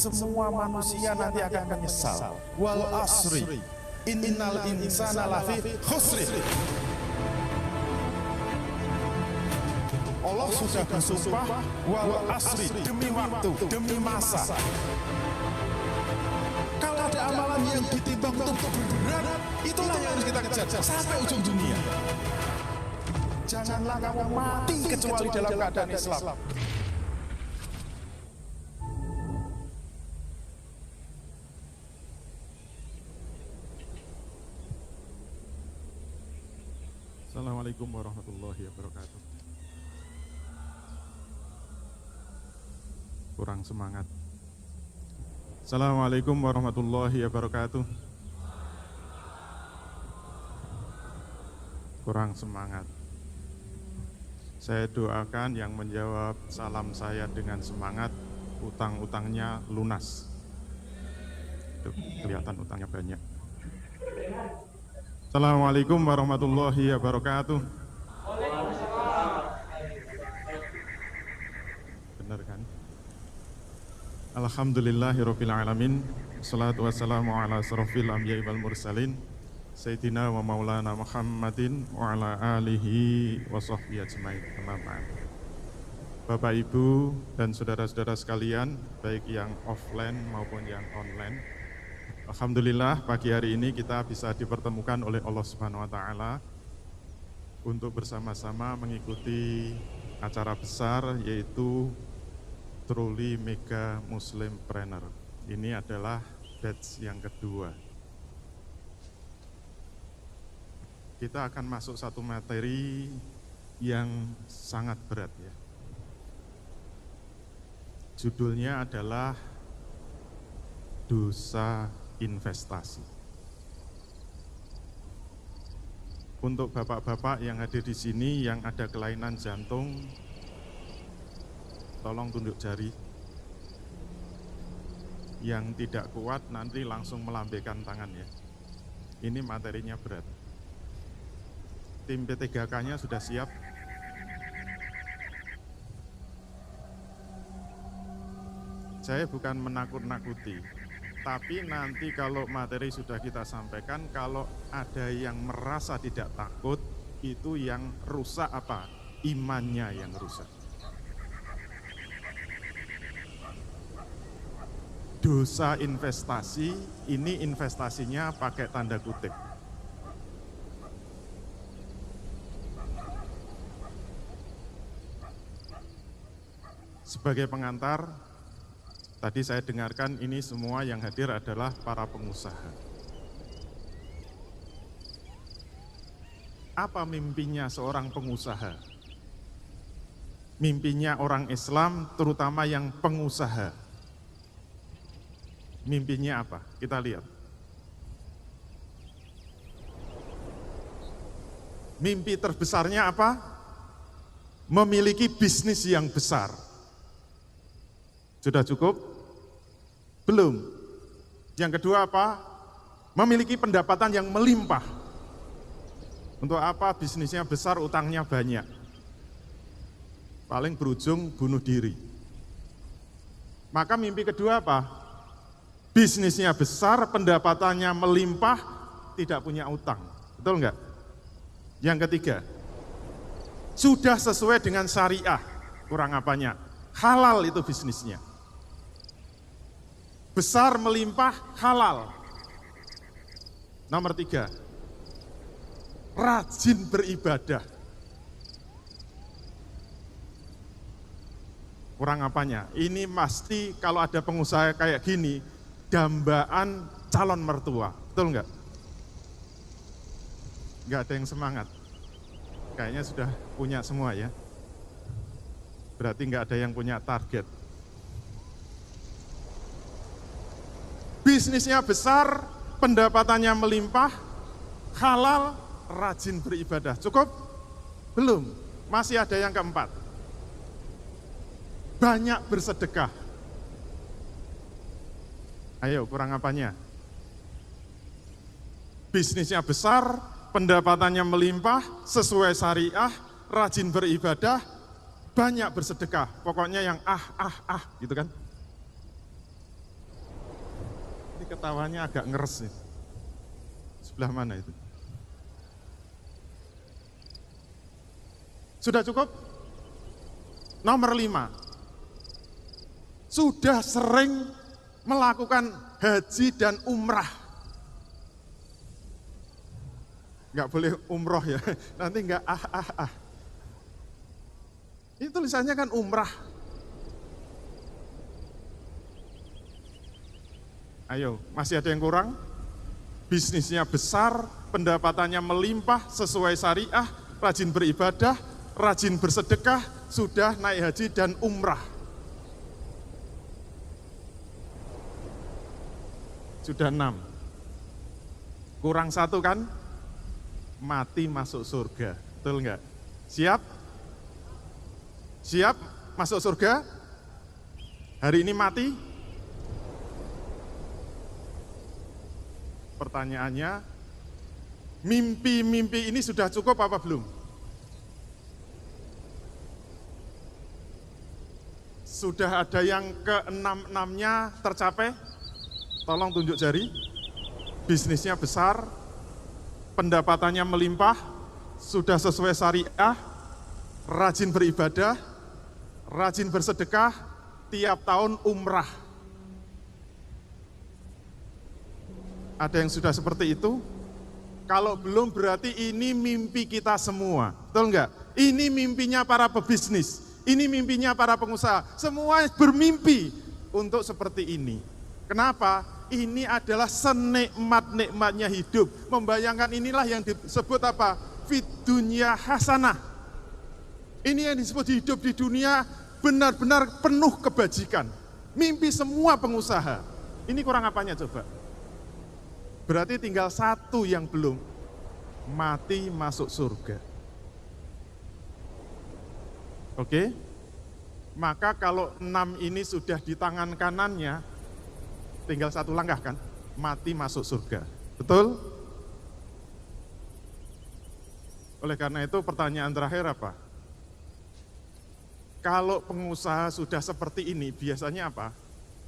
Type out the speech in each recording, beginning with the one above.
semua manusia nanti akan menyesal. Wal asri, innal insana lafi khusri. Allah sudah bersumpah, wal asri, demi waktu, demi masa. Kalau ada amalan yang ditimbang untuk berat, itulah yang harus kita kejar sampai ujung dunia. Janganlah kamu mati kecuali dalam keadaan Islam. Assalamualaikum warahmatullahi wabarakatuh. Kurang semangat. Assalamualaikum warahmatullahi wabarakatuh. Kurang semangat. Saya doakan yang menjawab salam saya dengan semangat, utang-utangnya lunas. Tuh, kelihatan utangnya banyak. Assalamualaikum warahmatullahi wabarakatuh. Benar kan? Alhamdulillahirabbil alamin. Wassalatu wassalamu ala asrofil anbiya'i wal mursalin Sayyidina wa maulana Muhammadin wa ala alihi wa sahbihi ajmain. Amma ba'd. Bapak Ibu dan saudara-saudara sekalian, baik yang offline maupun yang online, alhamdulillah pagi hari ini kita bisa dipertemukan oleh Allah Subhanahu wa taala untuk bersama-sama mengikuti acara besar yaitu Truly Mega Muslimpreneur. Ini adalah batch yang kedua. Kita akan masuk satu materi yang sangat berat ya. Judulnya adalah dosa investasi. Untuk bapak-bapak yang hadir di sini yang ada kelainan jantung, tolong tunduk jari. Yang tidak kuat nanti langsung melambaikan tangan ya. Ini materinya berat. Tim P3K-nya sudah siap. Saya bukan menakut-nakuti, tapi nanti kalau materi sudah kita sampaikan, kalau ada yang merasa tidak takut, itu yang rusak apa? Imannya yang rusak. Dosa investasi, ini investasinya pakai tanda kutip. Sebagai pengantar, tadi saya dengarkan ini semua yang hadir adalah para pengusaha. Apa mimpinya seorang pengusaha? Mimpinya orang Islam, terutama yang pengusaha. Mimpinya apa? Kita lihat. Mimpi terbesarnya apa? Memiliki bisnis yang besar. Sudah cukup? Belum. Yang kedua apa? Memiliki pendapatan yang melimpah. Untuk apa? Bisnisnya besar, utangnya banyak. Paling berujung bunuh diri. Maka mimpi kedua apa? Bisnisnya besar, pendapatannya melimpah, tidak punya utang. Betul enggak? Yang ketiga, sudah sesuai dengan syariah. Kurang apanya? Halal itu bisnisnya. Besar, melimpah, halal. Nomor 3, rajin beribadah. Kurang apanya? Ini pasti kalau ada pengusaha kayak gini, dambaan calon mertua. Betul enggak? Enggak ada yang semangat. Kayaknya sudah punya semua ya. Berarti enggak ada yang punya target. Bisnisnya besar, pendapatannya melimpah, halal, rajin beribadah. Cukup? Belum. Masih ada yang keempat. Banyak bersedekah. Ayo, kurang apanya? Bisnisnya besar, pendapatannya melimpah, sesuai syariah, rajin beribadah, banyak bersedekah. Pokoknya yang gitu kan. ketawanya agak ngeres nih. Sebelah mana itu? Sudah cukup? Nomor 5. Sudah sering melakukan haji dan umrah. Nggak boleh umroh ya, nanti nggak Ini tulisannya kan umrah. Ayo, masih ada yang kurang? Bisnisnya besar, pendapatannya melimpah sesuai syariah, rajin beribadah, rajin bersedekah, sudah naik haji dan umrah. Sudah 6. Kurang 1 kan? Mati masuk surga. Betul enggak? Siap? Siap masuk surga? Hari ini mati? Pertanyaannya, mimpi-mimpi ini sudah cukup apa belum? Sudah ada yang ke-6-6-nya tercapai? Tolong tunjuk jari. Bisnisnya besar, pendapatannya melimpah, sudah sesuai syariah, rajin beribadah, rajin bersedekah, tiap tahun umrah. Ada yang sudah seperti itu? Kalau belum berarti ini mimpi kita semua, betul enggak? Ini mimpinya para pebisnis, ini mimpinya para pengusaha, semua bermimpi untuk seperti ini. Kenapa? Ini adalah senikmat-nikmatnya hidup. Membayangkan inilah yang disebut apa? Fid dunya hasanah. Ini yang disebut hidup di dunia benar-benar penuh kebajikan. Mimpi semua pengusaha. Ini kurang apanya coba? Berarti tinggal 1 yang belum, mati masuk surga. Oke? Maka kalau 6 ini sudah di tangan kanannya, tinggal 1 langkah kan, mati masuk surga. Betul? Oleh karena itu pertanyaan terakhir apa? Kalau pengusaha sudah seperti ini, biasanya apa?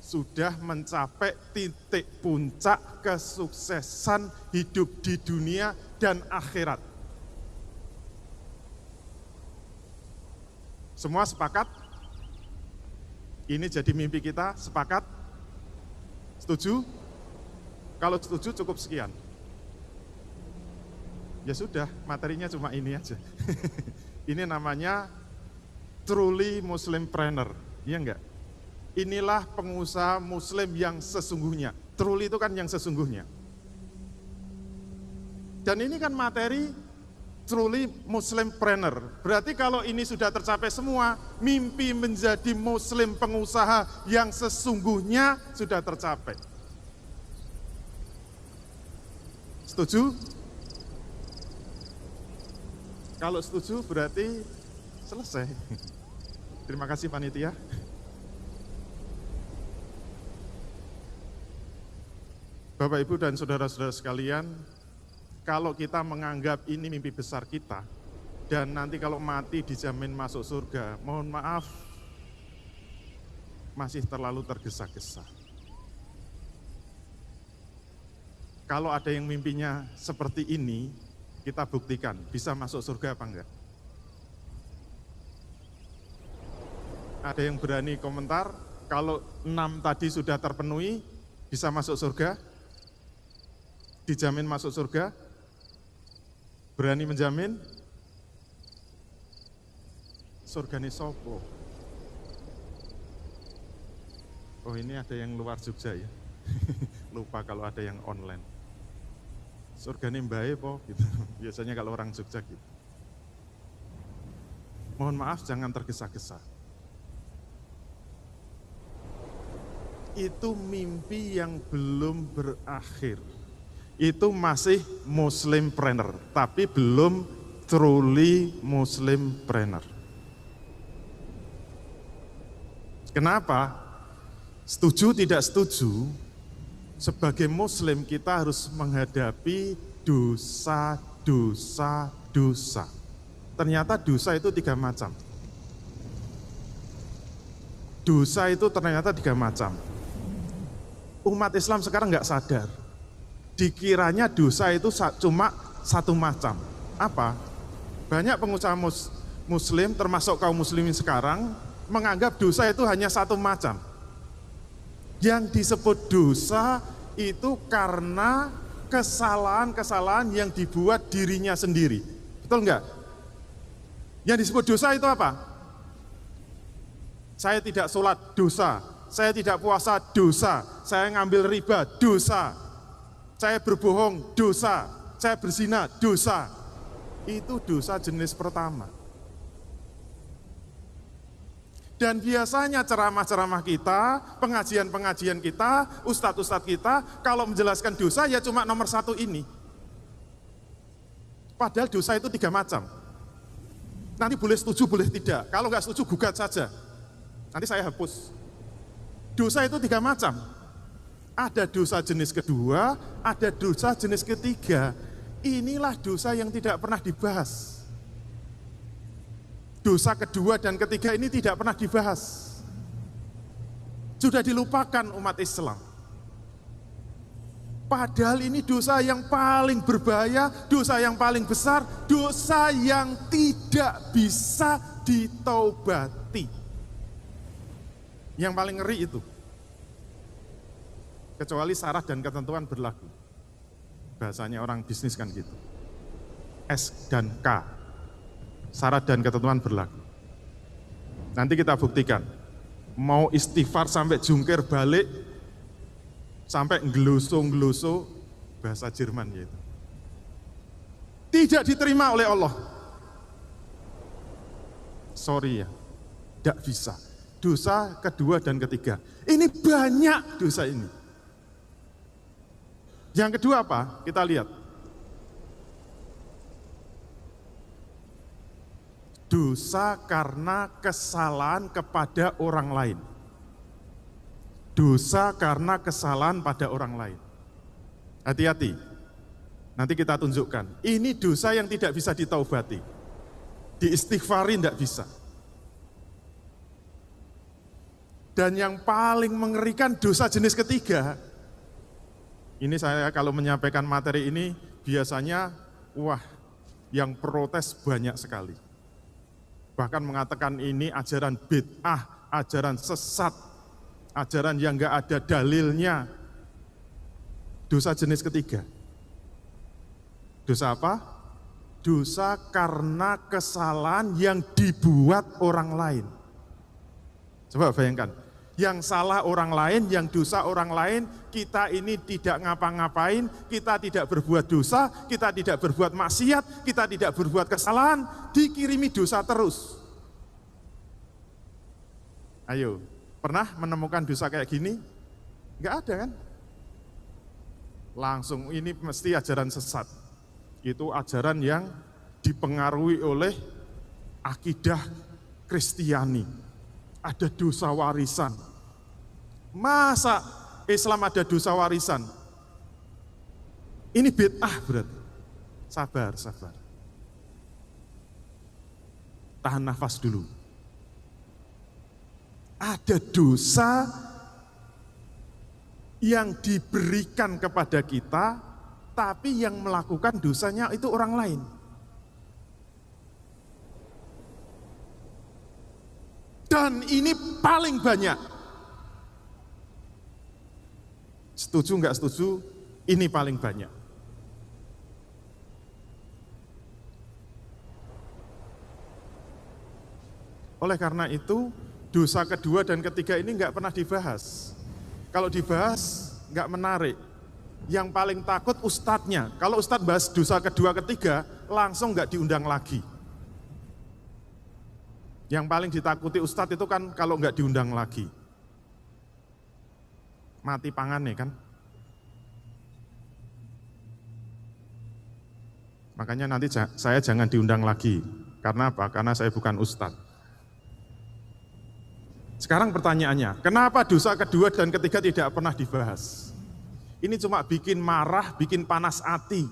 Sudah mencapai titik puncak kesuksesan hidup di dunia dan akhirat. Semua sepakat? Ini jadi mimpi kita, sepakat? Setuju? Kalau setuju cukup sekian. Ya sudah, materinya cuma ini aja. Ini namanya truly Muslimpreneur, iya enggak? Inilah pengusaha muslim yang sesungguhnya. Truly itu kan yang sesungguhnya. Dan ini kan materi truly Muslimpreneur. Berarti kalau ini sudah tercapai semua, mimpi menjadi muslim pengusaha yang sesungguhnya sudah tercapai. Setuju? Kalau setuju berarti selesai. Terima kasih panitia. Bapak, Ibu, dan saudara-saudara sekalian, kalau kita menganggap ini mimpi besar kita, dan nanti kalau mati dijamin masuk surga, mohon maaf, masih terlalu tergesa-gesa. Kalau ada yang mimpinya seperti ini, kita buktikan, bisa masuk surga apa enggak? Ada yang berani komentar, kalau 6 tadi sudah terpenuhi, bisa masuk surga? Dijamin masuk surga? Berani menjamin? Surgane sopo? Oh, ini ada yang luar Jogja ya. Lupa kalau ada yang online. Surgane mbae po gitu. Biasanya kalau orang Jogja gitu. Mohon maaf, jangan tergesa-gesa. Itu mimpi yang belum berakhir. Itu masih Muslimpreneur, tapi belum truly Muslimpreneur. Kenapa? Setuju tidak setuju, sebagai Muslim kita harus menghadapi dosa. Ternyata dosa itu 3 macam. Dosa itu ternyata 3 macam. Umat Islam sekarang nggak sadar. Dikiranya dosa itu cuma satu macam. Apa? Banyak pengusaha muslim, termasuk kaum muslimin sekarang, menganggap dosa itu hanya satu macam. Yang disebut dosa itu karena kesalahan-kesalahan yang dibuat dirinya sendiri. Betul enggak? Yang disebut dosa itu apa? Saya tidak sholat, dosa. Saya tidak puasa, dosa. Saya ngambil riba, dosa. Saya berbohong, dosa. Saya berzina, dosa. Itu dosa jenis pertama. Dan biasanya ceramah-ceramah kita, pengajian-pengajian kita, ustadz-ustadz kita, kalau menjelaskan dosa ya cuma nomor satu ini. Padahal dosa itu 3 macam. Nanti boleh setuju, boleh tidak. Kalau nggak setuju, gugat saja. Nanti saya hapus. Dosa itu 3 macam. Ada dosa jenis kedua, ada dosa jenis ketiga. Inilah dosa yang tidak pernah dibahas. Dosa kedua dan ketiga ini tidak pernah dibahas. Sudah dilupakan umat Islam. Padahal ini dosa yang paling berbahaya, dosa yang paling besar, dosa yang tidak bisa ditaubati. Yang paling ngeri itu. Kecuali syarat dan ketentuan berlaku. Bahasanya orang bisnis kan gitu. S dan K. Syarat dan ketentuan berlaku. Nanti kita buktikan. Mau istighfar sampai jungkir balik, sampai ngeluso-ngeluso, bahasa Jerman yaitu. Tidak diterima oleh Allah. Sorry ya, tidak bisa. Dosa kedua dan ketiga. Ini banyak dosa ini. Yang kedua apa? Kita lihat. Dosa karena kesalahan kepada orang lain. Dosa karena kesalahan pada orang lain. Hati-hati. Nanti kita tunjukkan. Ini dosa yang tidak bisa ditaubati. Diistighfari tidak bisa. Dan yang paling mengerikan dosa jenis ketiga. Ini saya kalau menyampaikan materi ini biasanya, wah, yang protes banyak sekali. Bahkan mengatakan ini ajaran bid'ah, ajaran sesat, ajaran yang enggak ada dalilnya. Dosa jenis ketiga. Dosa apa? Dosa karena kesalahan yang dibuat orang lain. Coba bayangkan, yang salah orang lain, yang dosa orang lain, kita ini tidak ngapa-ngapain, kita tidak berbuat dosa, kita tidak berbuat maksiat, kita tidak berbuat kesalahan, dikirimi dosa terus. Ayo, pernah menemukan dosa kayak gini? Enggak ada kan? Langsung ini mesti ajaran sesat. Itu ajaran yang dipengaruhi oleh akidah Kristiani. Ada dosa warisan. Masa Islam ada dosa warisan? Ini bid'ah berarti. Sabar. Tahan nafas dulu. Ada dosa yang diberikan kepada kita, tapi yang melakukan dosanya itu orang lain. Dan ini paling banyak. Setuju nggak setuju, ini paling banyak. Oleh karena itu, dosa kedua dan ketiga ini nggak pernah dibahas. Kalau dibahas, nggak menarik. Yang paling takut ustadznya. Kalau ustadz bahas dosa kedua ketiga, langsung nggak diundang lagi. Yang paling ditakuti ustadz itu kan kalau nggak diundang lagi. Mati pangannya kan. Makanya nanti saya jangan diundang lagi. Karena apa? Karena saya bukan ustadz. Sekarang pertanyaannya, kenapa dosa kedua dan ketiga tidak pernah dibahas? Ini cuma bikin marah, bikin panas hati.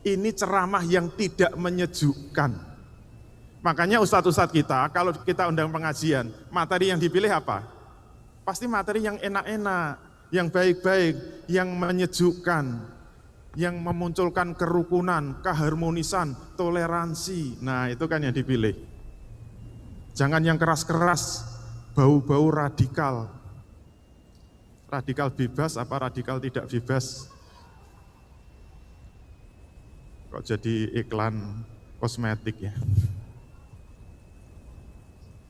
Ini ceramah yang tidak menyejukkan. Makanya ustadz-ustadz kita, kalau kita undang pengajian, materi yang dipilih apa? pasti materi yang enak-enak, yang baik-baik, yang menyejukkan, yang memunculkan kerukunan, keharmonisan, toleransi. Nah, itu kan yang dipilih. Jangan yang keras-keras, bau-bau radikal. Radikal bebas apa radikal tidak bebas? Kok jadi iklan kosmetik ya?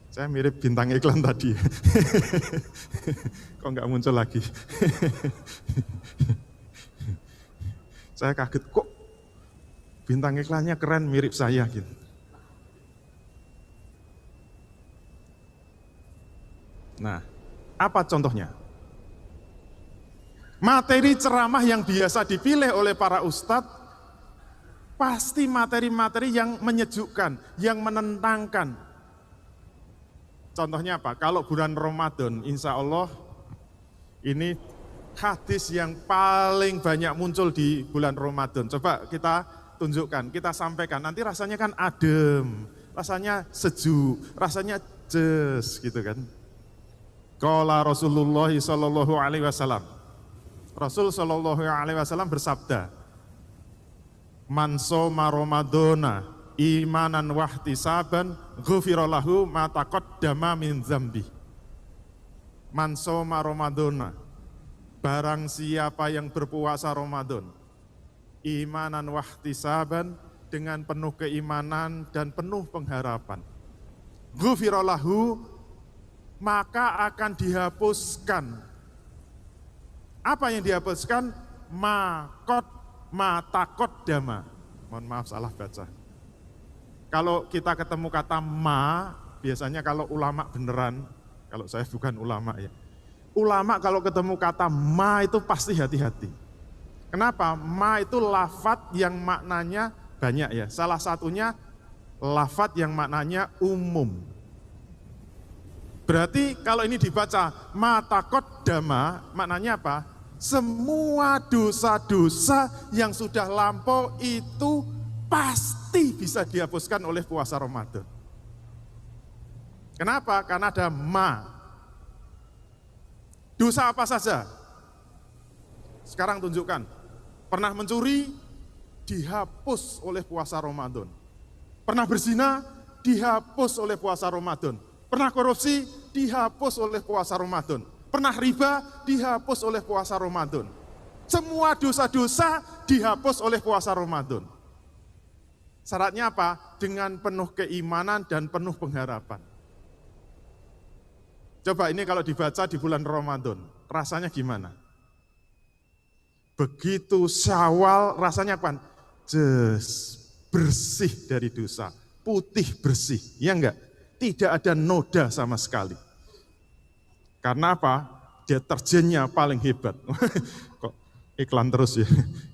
Saya mirip bintang iklan tadi. Kok nggak muncul lagi? Saya kaget, kok bintang iklannya keren mirip saya gitu. Nah, apa contohnya? Materi ceramah yang biasa dipilih oleh para ustadz pasti materi-materi yang menyejukkan, yang menentangkan. Contohnya apa? Kalau bulan Ramadan, insya Allah ini hadis yang paling banyak muncul di bulan Ramadan. Coba kita tunjukkan, kita sampaikan. Nanti rasanya kan adem, rasanya sejuk, rasanya jes gitu kan. Qala Rasulullah sallallahu alaihi wasallam. Rasul sallallahu alaihi wasallam bersabda, "Man shoma Ramadana imanan wahtisaban ghufira lahu ma taqaddama min dzambi." Man shoma Ramadana, barang siapa yang berpuasa Ramadan imanan wahtisaban, dengan penuh keimanan dan penuh pengharapan, ghufira lahu, maka akan dihapuskan. Apa yang dihapuskan? Ma taqaddama. Mohon maaf salah baca. Kalau kita ketemu kata ma, biasanya kalau ulama beneran, kalau saya bukan ulama ya. Ulama kalau ketemu kata ma itu pasti hati-hati. Kenapa? Ma itu lafadz yang maknanya banyak ya. Salah satunya lafadz yang maknanya umum. Berarti kalau ini dibaca ma taqaddama, maknanya apa? Semua dosa-dosa yang sudah lampau itu pasti bisa dihapuskan oleh puasa Ramadan. Kenapa? Karena ada ma. Dosa apa saja? Sekarang tunjukkan. Pernah mencuri? Dihapus oleh puasa Ramadan. Pernah berzina? Dihapus oleh puasa Ramadan. Pernah korupsi? Dihapus oleh puasa Ramadan. Pernah riba? Dihapus oleh puasa Ramadan. Semua dosa-dosa dihapus oleh puasa Ramadan. Syaratnya apa? Dengan penuh keimanan dan penuh pengharapan. Coba ini kalau dibaca di bulan Ramadan, rasanya gimana? Begitu Syawal rasanya apa? Bersih dari dosa, putih bersih, ya enggak? Tidak ada noda sama sekali. Karena apa? Deterjennya paling hebat. Kok iklan terus ya?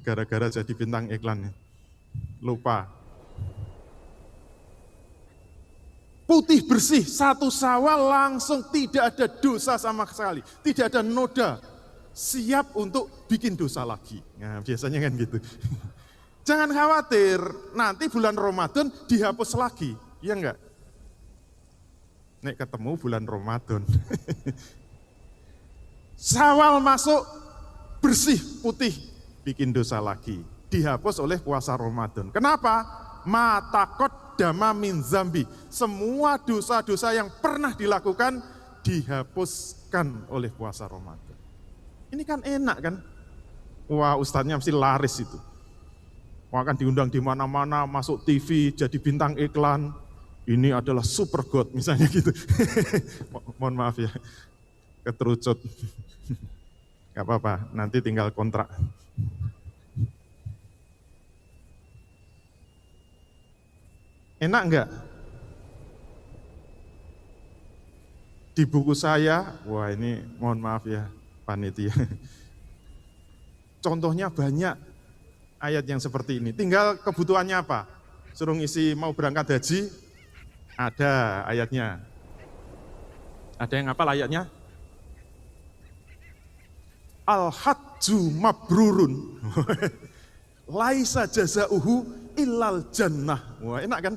Gara-gara jadi bintang iklannya. Lupa. Putih bersih, satu Syawal langsung tidak ada dosa sama sekali. Tidak ada noda. Siap untuk bikin dosa lagi. Nah, biasanya kan gitu. Jangan khawatir, nanti bulan Ramadan dihapus lagi. Ya enggak? Nek ketemu bulan Ramadan. Syawal masuk, bersih, putih, bikin dosa lagi. Dihapus oleh puasa Ramadan. Kenapa? Ma taqaddama min dzambi. Semua dosa-dosa yang pernah dilakukan dihapuskan oleh puasa Ramadan. Ini kan enak kan? Wah, ustadznya mesti laris itu. Wah, akan diundang di mana-mana, masuk TV, jadi bintang iklan. Ini adalah super god, misalnya gitu. Mohon maaf ya, keterucut. Gak apa-apa, nanti tinggal kontrak. Enak enggak? Di buku saya, wah ini mohon maaf ya panitia. Contohnya banyak ayat yang seperti ini. Tinggal kebutuhannya apa? Suruh ngisi mau berangkat haji, ada ayatnya. Ada yang apa ayatnya? Al-hajju mabrurun. Laisa jazauhu illal jannah. Wah, enak kan?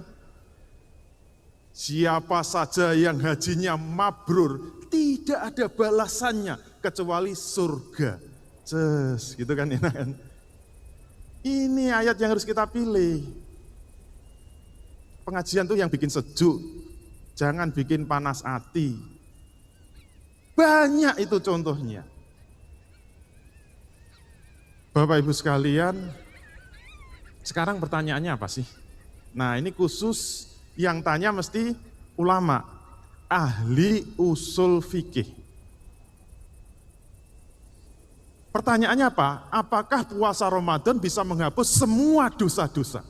Siapa saja yang hajinya mabrur, tidak ada balasannya kecuali surga. Gitu kan, enak kan? Ini ayat yang harus kita pilih. Pengajian tuh yang bikin sejuk, jangan bikin panas hati. Banyak itu contohnya. Bapak Ibu sekalian, sekarang pertanyaannya apa sih? Nah, ini khusus yang tanya mesti ulama, ahli usul fikih. Pertanyaannya apa? Apakah puasa Ramadan bisa menghapus semua dosa-dosa?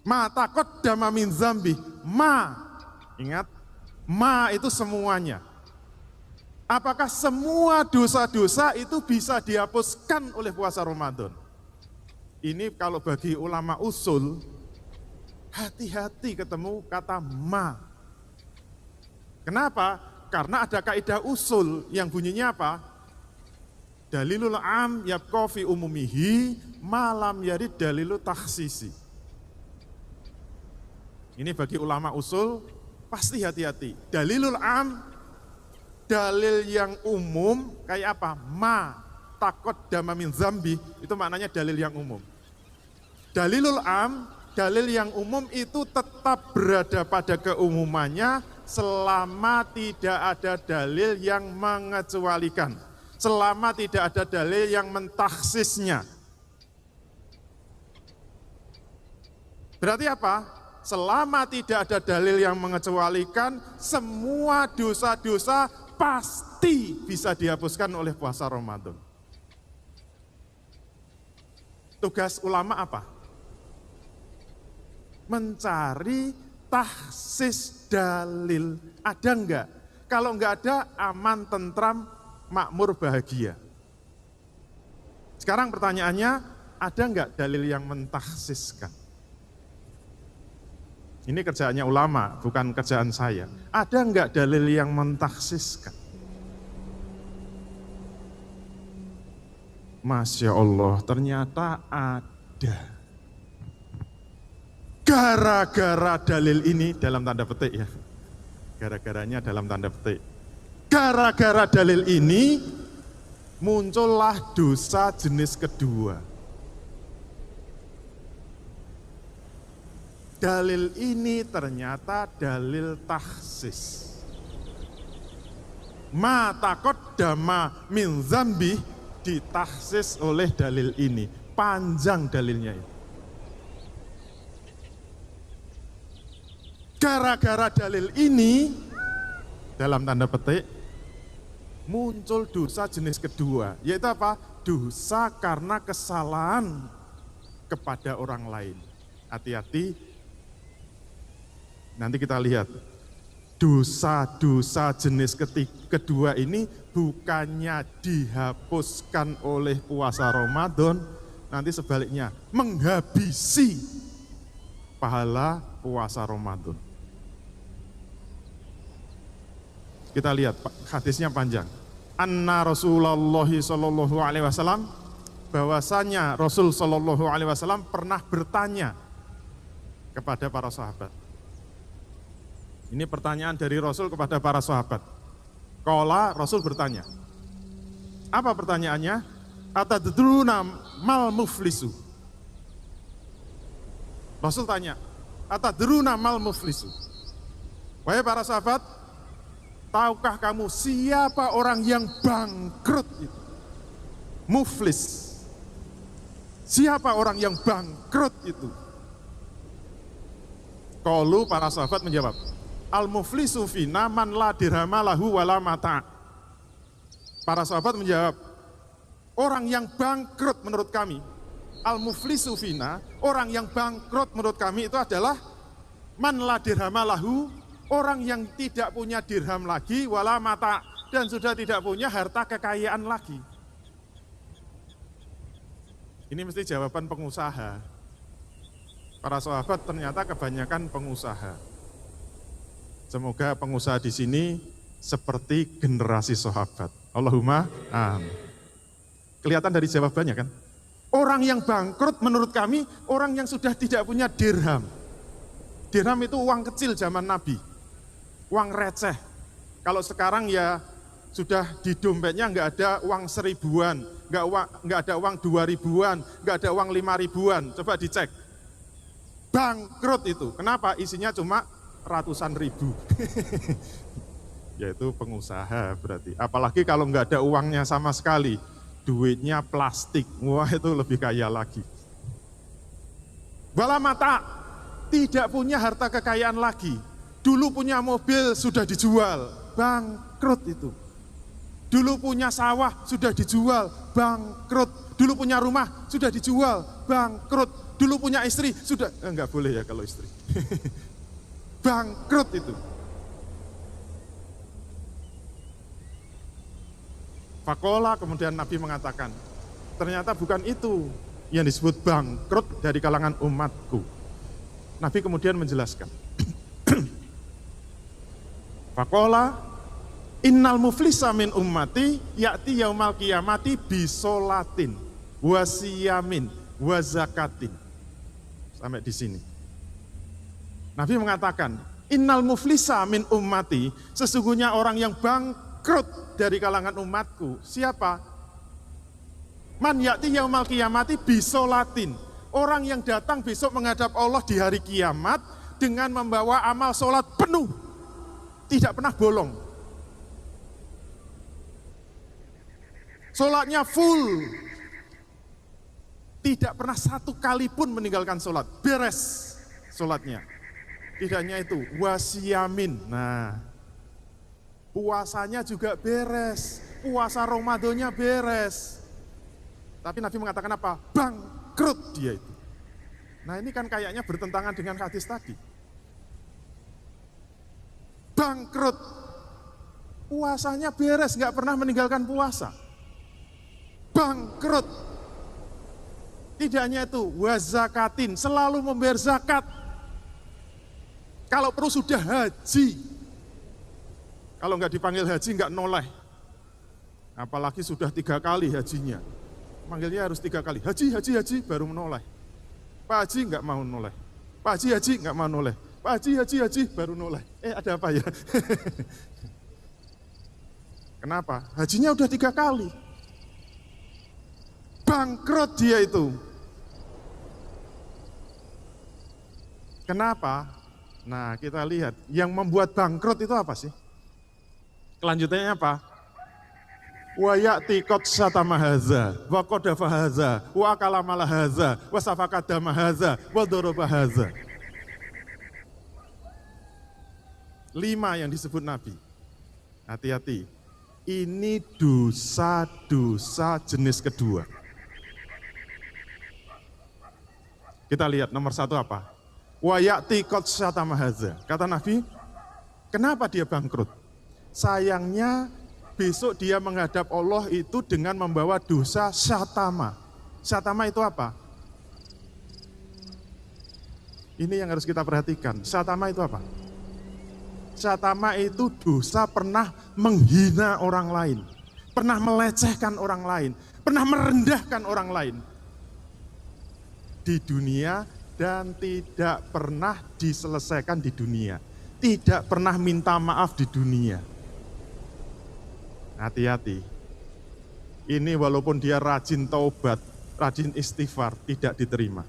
Ma taqaddama min dzambi, ingat, ma itu semuanya. Apakah semua dosa-dosa itu bisa dihapuskan oleh puasa Ramadan? Ini kalau bagi ulama usul, hati-hati ketemu kata ma. Kenapa? Karena ada kaidah usul yang bunyinya apa? Dalilul am yabqa fi umumihi malam yarid dalilu takhsisi. Ini bagi ulama usul pasti hati-hati. Dalilul am, dalil yang umum kayak apa? Ma taqaddama min dzambi, itu maknanya dalil yang umum. Dalilul am, dalil yang umum itu tetap berada pada keumumannya selama tidak ada dalil yang mengecualikan, selama tidak ada dalil yang mentakhsisnya. Berarti apa? Selama tidak ada dalil yang mengecualikan, semua dosa-dosa pasti bisa dihapuskan oleh puasa Ramadan. Tugas ulama apa? Mencari tahsis dalil. Ada enggak? Kalau enggak ada, aman, tentram, makmur, bahagia. Sekarang pertanyaannya, ada enggak dalil yang mentahsiskan? Ini kerjaannya ulama, bukan kerjaan saya. Ada enggak dalil yang mentahsiskan? Masya Allah, ternyata ada. Gara-gara dalil ini, dalam tanda petik ya, gara-garanya dalam tanda petik. Gara-gara dalil ini, muncullah dosa jenis kedua. Dalil ini ternyata dalil takhsis. Ma taqaddama min dzambi ditakhsis oleh dalil ini. Panjang dalilnya itu. Gara-gara dalil ini, dalam tanda petik, muncul dosa jenis kedua, yaitu apa? Dosa karena kesalahan kepada orang lain. Hati-hati, nanti kita lihat, dosa-dosa jenis kedua ini bukannya dihapuskan oleh puasa Ramadan, nanti sebaliknya, menghabisi pahala puasa Ramadan. Kita lihat hadisnya panjang. Anna Rasulullah sallallahu alaihi wasallam, bahwasanya Rasul sallallahu alaihi wasallam pernah bertanya kepada para sahabat. Ini pertanyaan dari Rasul kepada para sahabat. Qala, Rasul bertanya. Apa pertanyaannya? Atadruna mal muflisu. Rasul tanya, atadruna mal muflisu. Wahai para sahabat, tahukah kamu siapa orang yang bangkrut itu? Muflis. Siapa orang yang bangkrut itu? Qalu, para sahabat menjawab, al-muflisu fina man la dirhama lahu wala mata. Para sahabat menjawab, orang yang bangkrut menurut kami, al-muflisu fina, orang yang bangkrut menurut kami itu adalah man la dirhama lahu, orang yang tidak punya dirham lagi, wala mata, dan sudah tidak punya harta kekayaan lagi. Ini mesti jawaban pengusaha. Para sahabat ternyata kebanyakan pengusaha. Semoga pengusaha di sini seperti generasi sahabat. Allahumma amin. Kelihatan dari jawabannya kan? Orang yang bangkrut menurut kami, orang yang sudah tidak punya dirham. Dirham itu uang kecil zaman Nabi, uang receh. Kalau sekarang ya sudah di dompetnya nggak ada uang 1000-an, nggak ada uang 2000-an, nggak ada uang 5000-an. Coba dicek, bangkrut itu. Kenapa? Isinya cuma ratusan ribu. Yaitu pengusaha berarti. Apalagi kalau nggak ada uangnya sama sekali, duitnya plastik. Wah, itu lebih kaya lagi. Wala mata, tidak punya harta kekayaan lagi. Dulu punya mobil sudah dijual, bangkrut itu. Dulu punya sawah sudah dijual, bangkrut. Dulu punya rumah sudah dijual, bangkrut. Dulu punya istri sudah, enggak boleh ya kalau istri. Bangkrut itu. Fakola, kemudian Nabi mengatakan, ternyata bukan itu yang disebut bangkrut dari kalangan umatku. Nabi kemudian menjelaskan. Fakola, innal muflisa min ummati ya'ti yaumal qiyamati bisolatin wasiyamin wazakatin. Sampai di sini. Nabi mengatakan, innal muflisa min ummati, sesungguhnya orang yang bangkrut dari kalangan umatku. Siapa? Man ya'ti yaumal qiyamati bisolatin. Orang yang datang besok menghadap Allah di hari kiamat dengan membawa amal sholat penuh. Tidak pernah bolong. Sholatnya full. Tidak pernah satu kali pun meninggalkan sholat. Beres sholatnya. Tidak hanya itu, wasiyamin. Nah, puasanya juga beres. Puasa Ramadannya beres. Tapi Nabi mengatakan apa? Bangkrut dia itu. Nah, ini kan kayaknya bertentangan dengan hadis tadi. Bangkrut. Puasanya beres, nggak pernah meninggalkan puasa. Bangkrut. Tidak hanya itu, wazakatin, selalu membayar zakat. Kalau perlu sudah haji. Kalau nggak dipanggil haji nggak noleh. Apalagi sudah 3 kali hajinya. Manggilnya harus 3 kali. Haji, haji, haji, baru menoleh. Pak Haji nggak mau noleh. Pak Haji, haji nggak mau noleh. Pak Haji, haji, haji, baru noleh. Ada apa ya? Kenapa? Hajinya udah 3 kali. Bangkrut dia itu. Kenapa? Nah, kita lihat yang membuat bangkrut itu apa sih? Kelanjutannya apa? Wa ya'ti qad syatama haza, wa qadafa haza, wa kalamala haza, wa safaka dama haza, wa daraba haza. 5 yang disebut Nabi. Hati-hati. Ini dosa-dosa jenis kedua. Kita lihat nomor 1 apa? Wa ya'ti qad syatama haza. Kata Nabi, kenapa dia bangkrut? Sayangnya besok dia menghadap Allah itu dengan membawa dosa syatama. Syatama itu apa? Ini yang harus kita perhatikan. Syatama itu apa? Syatama itu dosa pernah menghina orang lain, pernah melecehkan orang lain, pernah merendahkan orang lain di dunia dan tidak pernah diselesaikan di dunia, tidak pernah minta maaf di dunia. Hati-hati, ini walaupun dia rajin taubat, rajin istighfar, tidak diterima.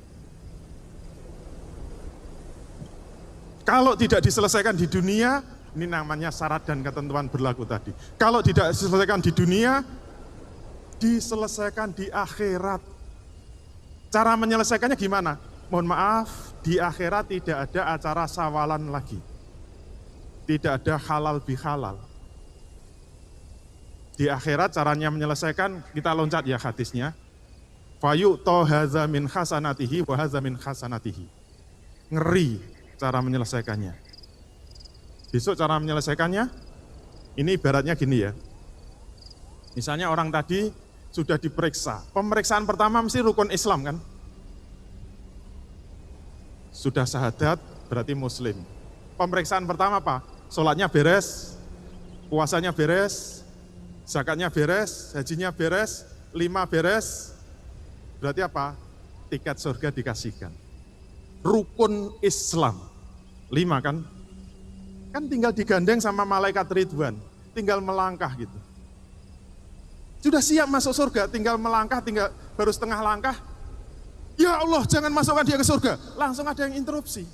Kalau tidak diselesaikan di dunia, ini namanya syarat dan ketentuan berlaku tadi. Kalau tidak diselesaikan di dunia, diselesaikan di akhirat. Cara menyelesaikannya gimana? Mohon maaf, di akhirat tidak ada acara sawalan lagi. Tidak ada halal bihalal. Di akhirat caranya menyelesaikan, kita loncat ya hadisnya. Fayu'to haza min hasanatihi wa haza min hasanatihi. Ngeri cara menyelesaikannya. Besok cara menyelesaikannya, ini ibaratnya gini ya. Misalnya orang tadi sudah diperiksa. Pemeriksaan pertama mesti rukun Islam kan? Sudah syahadat berarti muslim. Pemeriksaan pertama apa? Sholatnya beres, puasanya beres, zakatnya beres, hajinya beres, 5 beres. Berarti apa? Tiket surga dikasihkan. Rukun Islam. 5 kan? Kan tinggal digandeng sama malaikat Ridwan, tinggal melangkah gitu. Sudah siap masuk surga, tinggal melangkah, tinggal baru setengah langkah. Ya Allah, jangan masukkan dia ke surga. Langsung ada yang interupsi.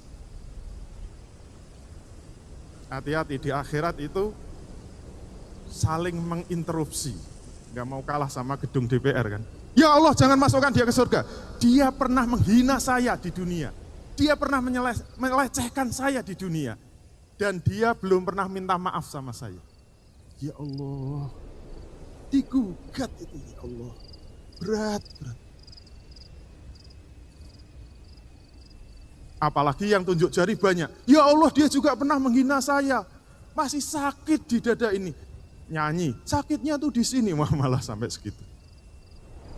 Hati-hati, di akhirat itu saling menginterupsi. Gak mau kalah sama gedung DPR kan. Ya Allah, jangan masukkan dia ke surga. Dia pernah menghina saya di dunia. Dia pernah melecehkan saya di dunia. Dan dia belum pernah minta maaf sama saya. Ya Allah, digugat itu ya Allah. Berat. Apalagi yang tunjuk jari banyak. Ya Allah, dia juga pernah menghina saya. Masih sakit di dada ini. Nyanyi, sakitnya tuh di sini. Wah, malah sampai segitu.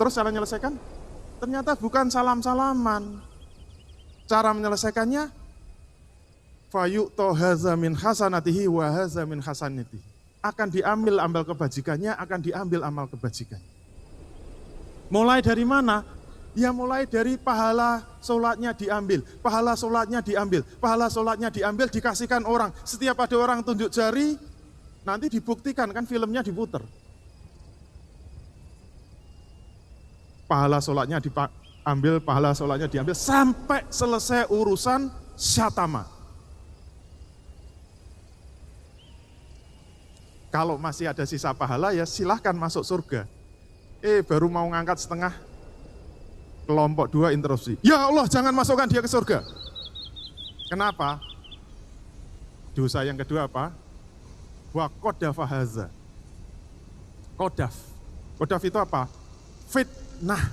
Terus cara menyelesaikan? Ternyata bukan salam-salaman. Cara menyelesaikannya, fayu'to haza min hasanatihi wa haza min hasanatihi. Akan diambil amal kebajikannya, akan diambil amal kebajikannya. Mulai dari mana? Ya mulai dari pahala sholatnya diambil, pahala sholatnya diambil, pahala sholatnya diambil, dikasihkan orang. Setiap ada orang tunjuk jari, nanti dibuktikan kan filmnya diputer. Pahala sholatnya diambil, pahala sholatnya diambil, sampai selesai urusan syatama. Kalau masih ada sisa pahala ya silahkan masuk surga. Baru mau ngangkat setengah, kelompok 2 interupsi. Ya Allah, jangan masukkan dia ke surga. Kenapa? Dosa yang kedua apa? Wa qodafa haza. Qodaf. Qodaf itu apa? Fitnah.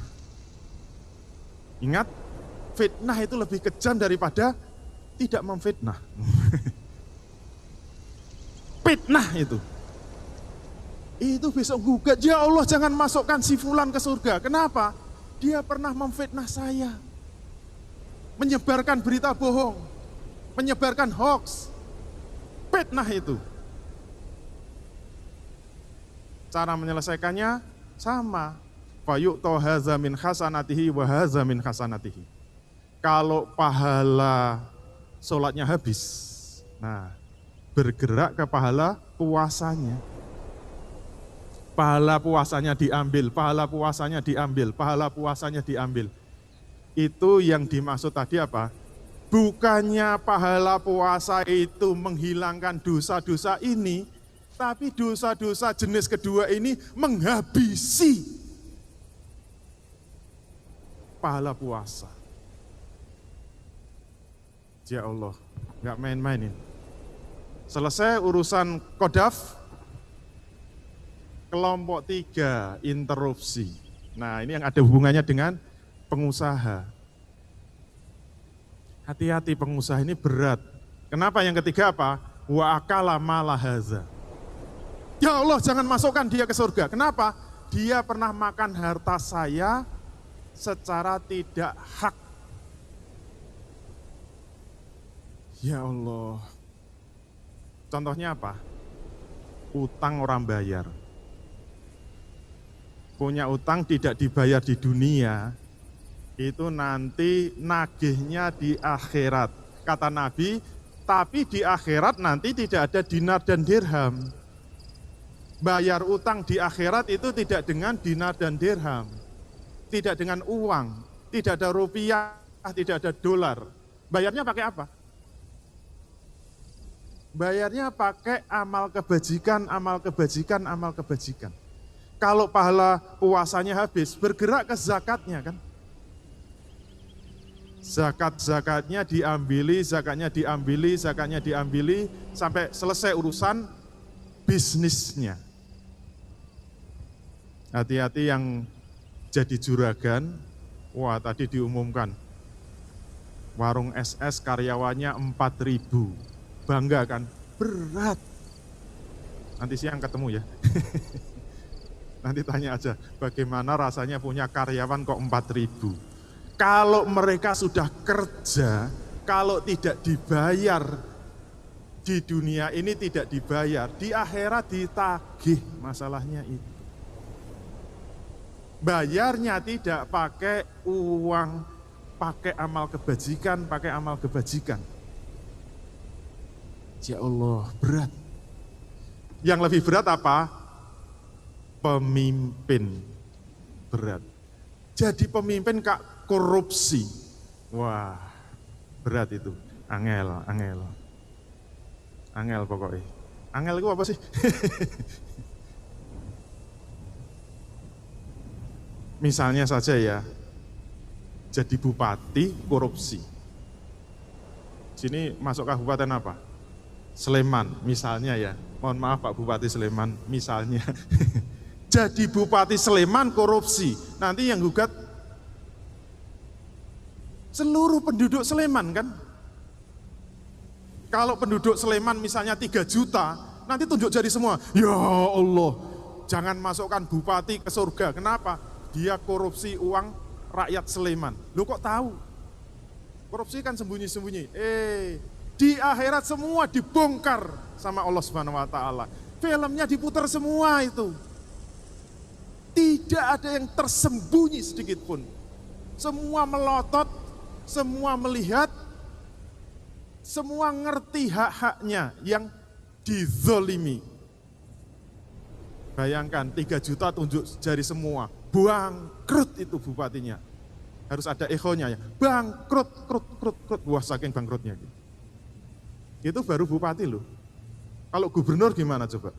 Ingat, fitnah itu lebih kejam daripada tidak memfitnah. Fitnah itu besok gugat, ya Allah jangan masukkan si fulan ke surga. Kenapa? Dia pernah memfitnah saya. Menyebarkan berita bohong. Menyebarkan hoax. Fitnah itu. Cara menyelesaikannya sama. Fayu'to haza min hasanatihi wa haza min hasanatihi. Kalau pahala sholatnya habis, nah bergerak ke pahala puasanya. Pahala puasanya diambil, pahala puasanya diambil, pahala puasanya diambil. Itu yang dimaksud tadi apa? Bukannya pahala puasa itu menghilangkan dosa-dosa ini, tapi dosa-dosa jenis kedua ini menghabisi pahala puasa. Ya Allah, gak main-mainin. Selesai urusan qodaf, kelompok 3 interupsi. Nah ini yang ada hubungannya dengan pengusaha. Hati-hati, pengusaha ini berat. Kenapa? Yang ketiga apa? Wa akala mala haza. Ya Allah jangan masukkan dia ke surga. Kenapa? Dia pernah makan harta saya secara tidak hak. Ya Allah. Contohnya apa? Utang orang bayar. Punya utang tidak dibayar di dunia, itu nanti nagihnya di akhirat. Kata Nabi, tapi di akhirat nanti tidak ada dinar dan dirham. Bayar utang di akhirat itu tidak dengan dinar dan dirham. Tidak dengan uang, tidak ada rupiah, tidak ada dolar. Bayarnya pakai apa? Bayarnya pakai amal kebajikan, amal kebajikan, amal kebajikan. Kalau pahala puasanya habis, bergerak ke zakatnya kan. Zakat-zakatnya diambili, zakatnya diambili, zakatnya diambili, sampai selesai urusan bisnisnya. Hati-hati yang jadi juragan, wah tadi diumumkan, warung SS karyawannya 4.000, bangga kan? Berat. Nanti siang ketemu ya. Nanti tanya aja, bagaimana rasanya punya karyawan kok 4.000. Kalau mereka sudah kerja, kalau tidak dibayar, di dunia ini tidak dibayar, di akhirat ditagih, masalahnya itu. Bayarnya tidak pakai uang, pakai amal kebajikan, pakai amal kebajikan. Ya Allah, berat. Yang lebih berat apa? Pemimpin. Berat. Jadi pemimpin kak korupsi. Wah, berat itu. Angel. Angel pokoknya. Angel itu apa sih? Misalnya saja ya, jadi bupati korupsi. Sini masuk kabupaten apa? Sleman, misalnya ya. Mohon maaf Pak Bupati Sleman, misalnya. Jadi bupati Sleman korupsi. Nanti yang gugat seluruh penduduk Sleman kan? Kalau penduduk Sleman misalnya 3 juta, nanti tunjuk jari semua. Ya Allah, jangan masukkan bupati ke surga. Kenapa? Dia korupsi uang rakyat Sleman. Lu kok tahu? Korupsi kan sembunyi-sembunyi. Di akhirat semua dibongkar sama Allah Subhanahu wa taala. Filmnya diputar semua itu. Tidak ada yang tersembunyi sedikit pun. Semua melotot, semua melihat, semua ngerti hak-haknya yang dizolimi. Bayangkan 3 juta tunjuk jari semua. Bangkrut itu bupatinya. Harus ada ekonya ya. Bangkrut, krut. Wah saking bangkrutnya. Itu baru bupati loh. Kalau gubernur gimana coba?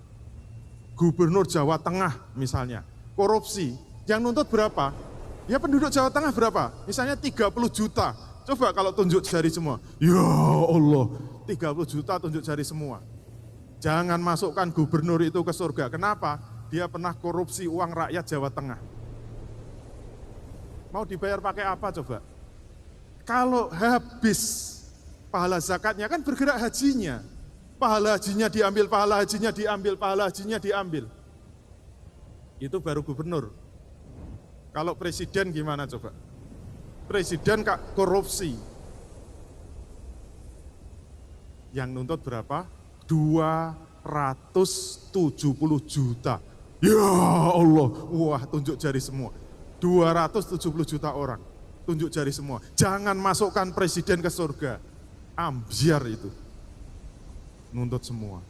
Gubernur Jawa Tengah misalnya, korupsi. Yang nuntut berapa? Ya penduduk Jawa Tengah berapa? Misalnya 30 juta. Coba kalau tunjuk jari semua. Ya Allah, 30 juta tunjuk jari semua. Jangan masukkan gubernur itu ke surga. Kenapa? Dia pernah korupsi uang rakyat Jawa Tengah. Mau dibayar pakai apa coba? Kalau habis pahala zakatnya kan bergerak hajinya. Pahala hajinya diambil, pahala hajinya diambil, pahala hajinya diambil. Itu baru gubernur. Kalau presiden gimana coba? Presiden kak korupsi. Yang nuntut berapa? 270 juta. Ya Allah, wah tunjuk jari semua. 270 juta orang, tunjuk jari semua. Jangan masukkan presiden ke surga. Ambiar itu. Nuntut semua.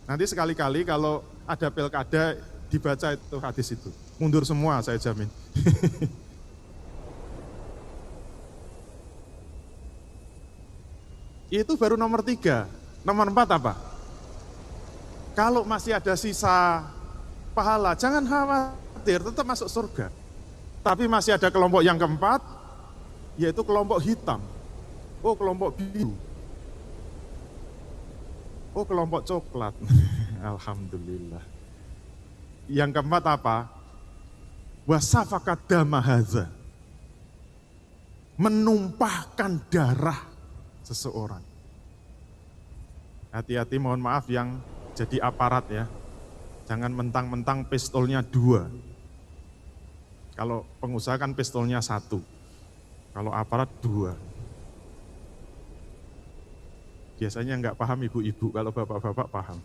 Nanti sekali-kali kalau ada pilkada dibaca itu hadis itu. Mundur semua saya jamin. Itu baru nomor 3. Nomor 4 apa? Kalau masih ada sisa pahala, jangan khawatir, tetap masuk surga. Tapi masih ada kelompok yang keempat, yaitu kelompok hitam. Oh kelompok biru. Oh kelompok coklat. Alhamdulillah. Yang keempat apa? Wasafakat damahaza. Menumpahkan darah seseorang. Hati-hati mohon maaf yang jadi aparat ya. Jangan mentang-mentang pistolnya 2. Kalau pengusaha kan pistolnya 1. Kalau aparat 2. Biasanya enggak paham ibu-ibu, kalau bapak-bapak paham.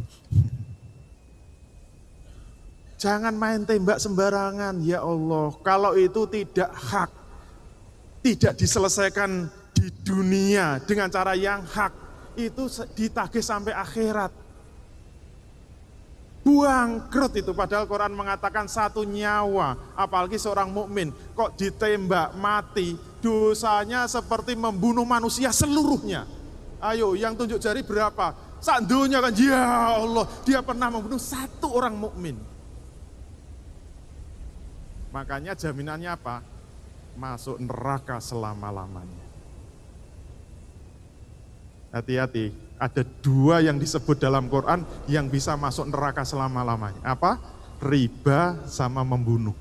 Jangan main tembak sembarangan, ya Allah. Kalau itu tidak hak, tidak diselesaikan di dunia dengan cara yang hak, itu ditagih sampai akhirat. Bangkrut itu, padahal Quran mengatakan 1 nyawa, apalagi seorang mukmin kok ditembak mati, dosanya seperti membunuh manusia seluruhnya. Ayo, yang tunjuk jari berapa? Sandunya kan, ya Allah, dia pernah membunuh 1 orang mukmin. Makanya jaminannya apa? Masuk neraka selama-lamanya. Hati-hati, ada 2 yang disebut dalam Quran yang bisa masuk neraka selama-lamanya. Apa? Riba sama membunuh.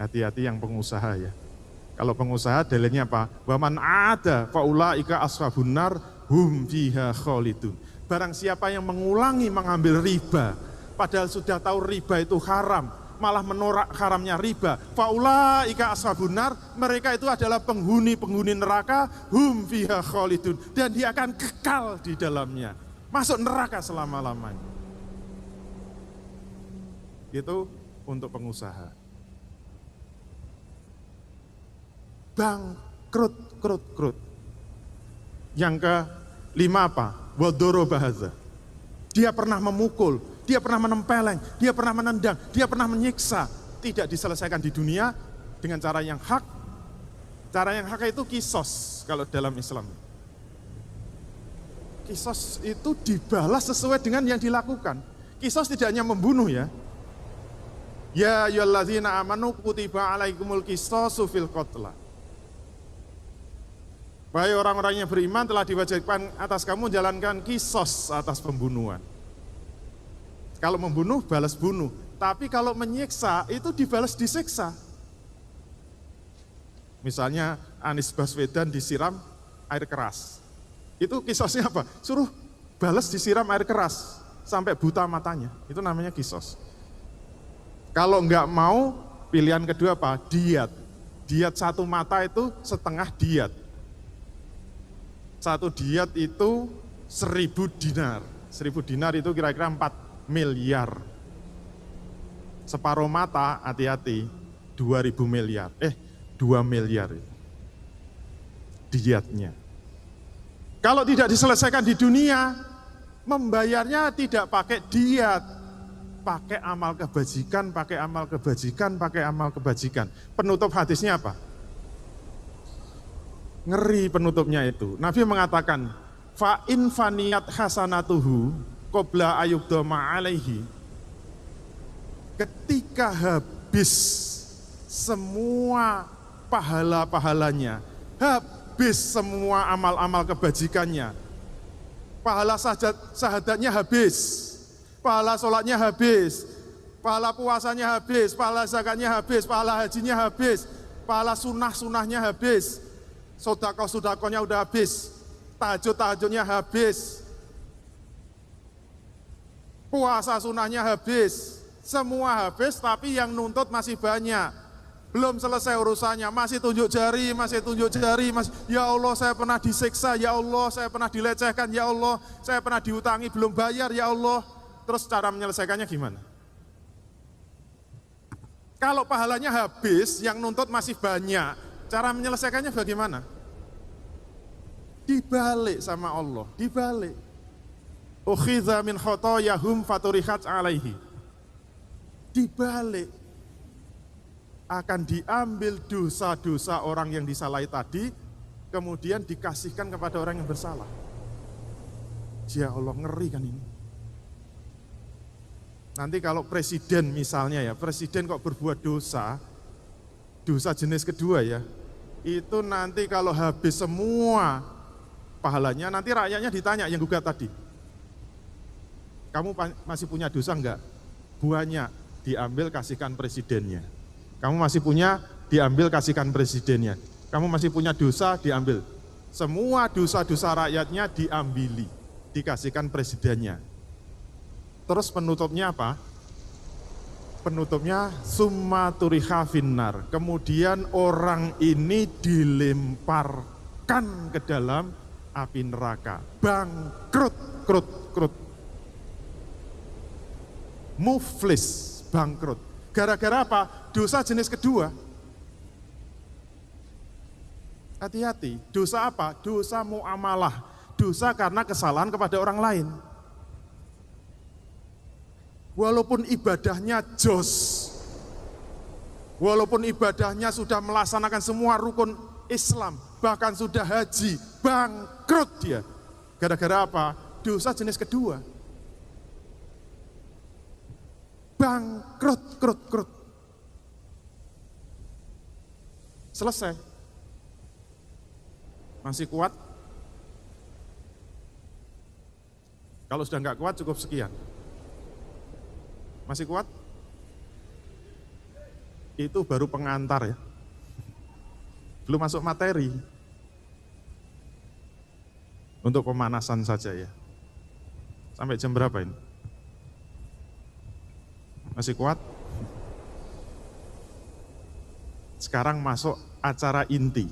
Hati-hati yang pengusaha ya. Kalau pengusaha dalilnya apa? Waman ada faulaika ashabun nar hum fiha khalidun. Barang siapa yang mengulangi mengambil riba, padahal sudah tahu riba itu haram, malah menorak haramnya riba. Faulaika ashabun nar, mereka itu adalah penghuni-penghuni neraka, hum fiha khalidun, dan dia akan kekal di dalamnya. Masuk neraka selama-lamanya. Itu untuk pengusaha. Bangkrut. Yang kelima apa? Wadoroba hadza. Dia pernah memukul, dia pernah menempeleng, dia pernah menendang, dia pernah menyiksa. Tidak diselesaikan di dunia dengan cara yang hak. Cara yang hak itu kisos kalau dalam Islam. Kisos itu dibalas sesuai dengan yang dilakukan. Kisos tidak hanya membunuh ya. Ya ayyuhallazina amanu kutiba alaikumul qisasu fil qatla. Wahai orang-orang yang beriman, telah diwajibkan atas kamu jalankan kisos atas pembunuhan. Kalau membunuh, balas bunuh. Tapi kalau menyiksa, itu dibalas disiksa. Misalnya Anies Baswedan disiram air keras. Itu kisosnya apa? Suruh balas disiram air keras sampai buta matanya. Itu namanya kisos. Kalau enggak mau, pilihan kedua apa? Diat. Diat satu mata itu setengah diat. Satu diat itu 1.000 dinar. 1.000 dinar itu kira-kira 4 miliar. Separuh mata, hati-hati, 2.000 miliar. 2 miliar diatnya. Kalau tidak diselesaikan di dunia, membayarnya tidak pakai diat, pakai amal kebajikan, pakai amal kebajikan, pakai amal kebajikan. Penutup hadisnya apa? Ngeri penutupnya itu. Nabi mengatakan, fa in faniyat hasanatuhu qabla ayubdama alaihi. Ketika habis semua pahala-pahalanya, habis semua amal-amal kebajikannya, pahala syahadatnya habis, pahala sholatnya habis, pahala puasanya habis, pahala zakatnya habis, pahala hajinya habis, pahala sunnah-sunnahnya habis, sodako-sodakonya udah habis, tahajud-tahajudnya habis, puasa sunnahnya habis, semua habis, tapi yang nuntut masih banyak. Belum selesai urusannya, masih tunjuk jari, ya Allah saya pernah disiksa, ya Allah saya pernah dilecehkan, ya Allah saya pernah diutangi, belum bayar, ya Allah. Terus cara menyelesaikannya gimana? Kalau pahalanya habis, yang nuntut masih banyak, cara menyelesaikannya bagaimana? Dibalik sama Allah, dibalik. Ukhidha min khotoyahum faturihat alaihi. Dibalik. Akan diambil dosa-dosa orang yang disalahi tadi, kemudian dikasihkan kepada orang yang bersalah. Ya Allah, ngeri kan ini. Nanti kalau presiden misalnya ya, presiden kok berbuat dosa, dosa jenis kedua ya, itu nanti kalau habis semua pahalanya, nanti rakyatnya ditanya yang gugat tadi. Kamu masih punya dosa enggak? Banyak, diambil kasihkan presidennya. Kamu masih punya, diambil kasihkan presidennya. Kamu masih punya dosa, diambil. Semua dosa-dosa rakyatnya diambili, dikasihkan presidennya. Terus penutupnya apa? Penutupnya summa turiha finnar. Kemudian orang ini dilemparkan ke dalam api neraka. Bangkrut, krut. Muflis, bangkrut. Gara-gara apa? Dosa jenis kedua. Hati-hati, dosa apa? Dosa muamalah. Dosa karena kesalahan kepada orang lain. Walaupun ibadahnya jos, walaupun ibadahnya sudah melaksanakan semua rukun Islam, bahkan sudah haji, bangkrut dia. Gara-gara apa? Dosa jenis kedua. Bangkrut, krut. Selesai. Masih kuat? Kalau sudah nggak kuat cukup sekian. Masih kuat? Itu baru pengantar ya. Belum masuk materi. Untuk pemanasan saja ya. Sampai jam berapa ini? Masih kuat? Sekarang masuk acara inti.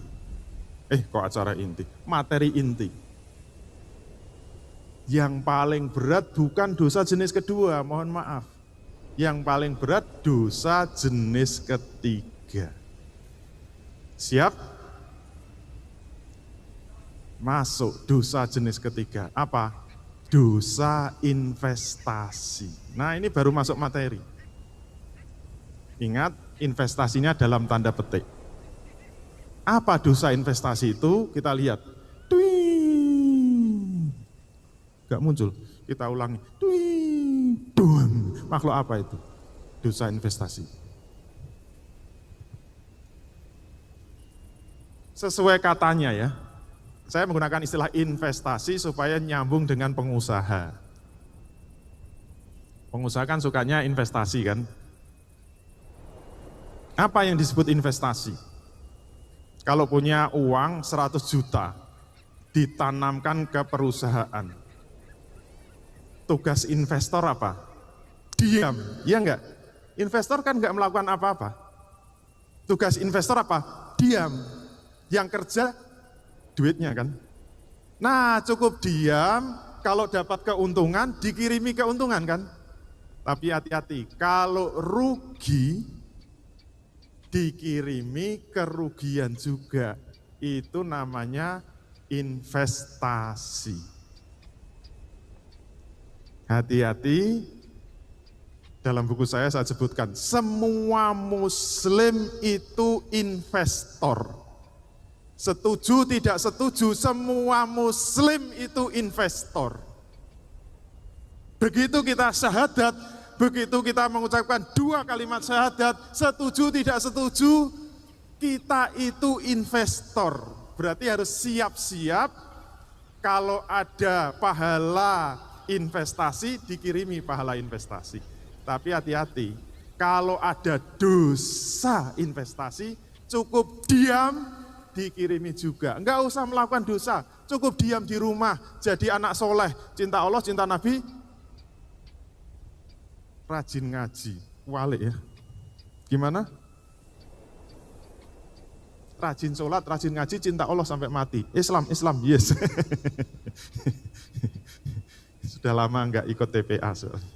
Kok acara inti? Materi inti. Yang paling berat bukan dosa jenis kedua, mohon maaf. Yang paling berat dosa jenis ketiga. Siap? Masuk dosa jenis ketiga. Apa? Dosa investasi. Nah, ini baru masuk materi. Ingat, investasinya dalam tanda petik. Apa dosa investasi itu? Kita lihat. Twing. Gak muncul. Kita ulangi. Twing. Duang. Makhluk apa itu? Dosa investasi. Sesuai katanya ya. Saya menggunakan istilah investasi supaya nyambung dengan pengusaha. Pengusaha kan sukanya investasi kan. Apa yang disebut investasi? Kalau punya uang 100 juta, ditanamkan ke perusahaan. Tugas investor apa? Diam, ya enggak? Investor kan enggak melakukan apa-apa. Tugas investor apa? Diam. Yang kerja duitnya kan. Nah, cukup diam, kalau dapat keuntungan, dikirimi keuntungan kan. Tapi hati-hati, kalau rugi, dikirimi kerugian juga. Itu namanya investasi. Hati-hati, dalam buku saya sebutkan, semua muslim itu investor. Setuju tidak setuju, semua muslim itu investor. Begitu kita syahadat, begitu kita mengucapkan 2 kalimat syahadat, setuju tidak setuju, kita itu investor. Berarti harus siap-siap kalau ada pahala investasi, dikirimi pahala investasi. Tapi hati-hati, kalau ada dosa investasi, cukup diam, dikirimi juga. Enggak usah melakukan dosa, cukup diam di rumah, jadi anak soleh, cinta Allah, cinta Nabi, rajin ngaji, wali ya. Gimana? Rajin sholat, rajin ngaji, cinta Allah sampai mati. Islam, yes. Sudah lama enggak ikut TPA soalnya.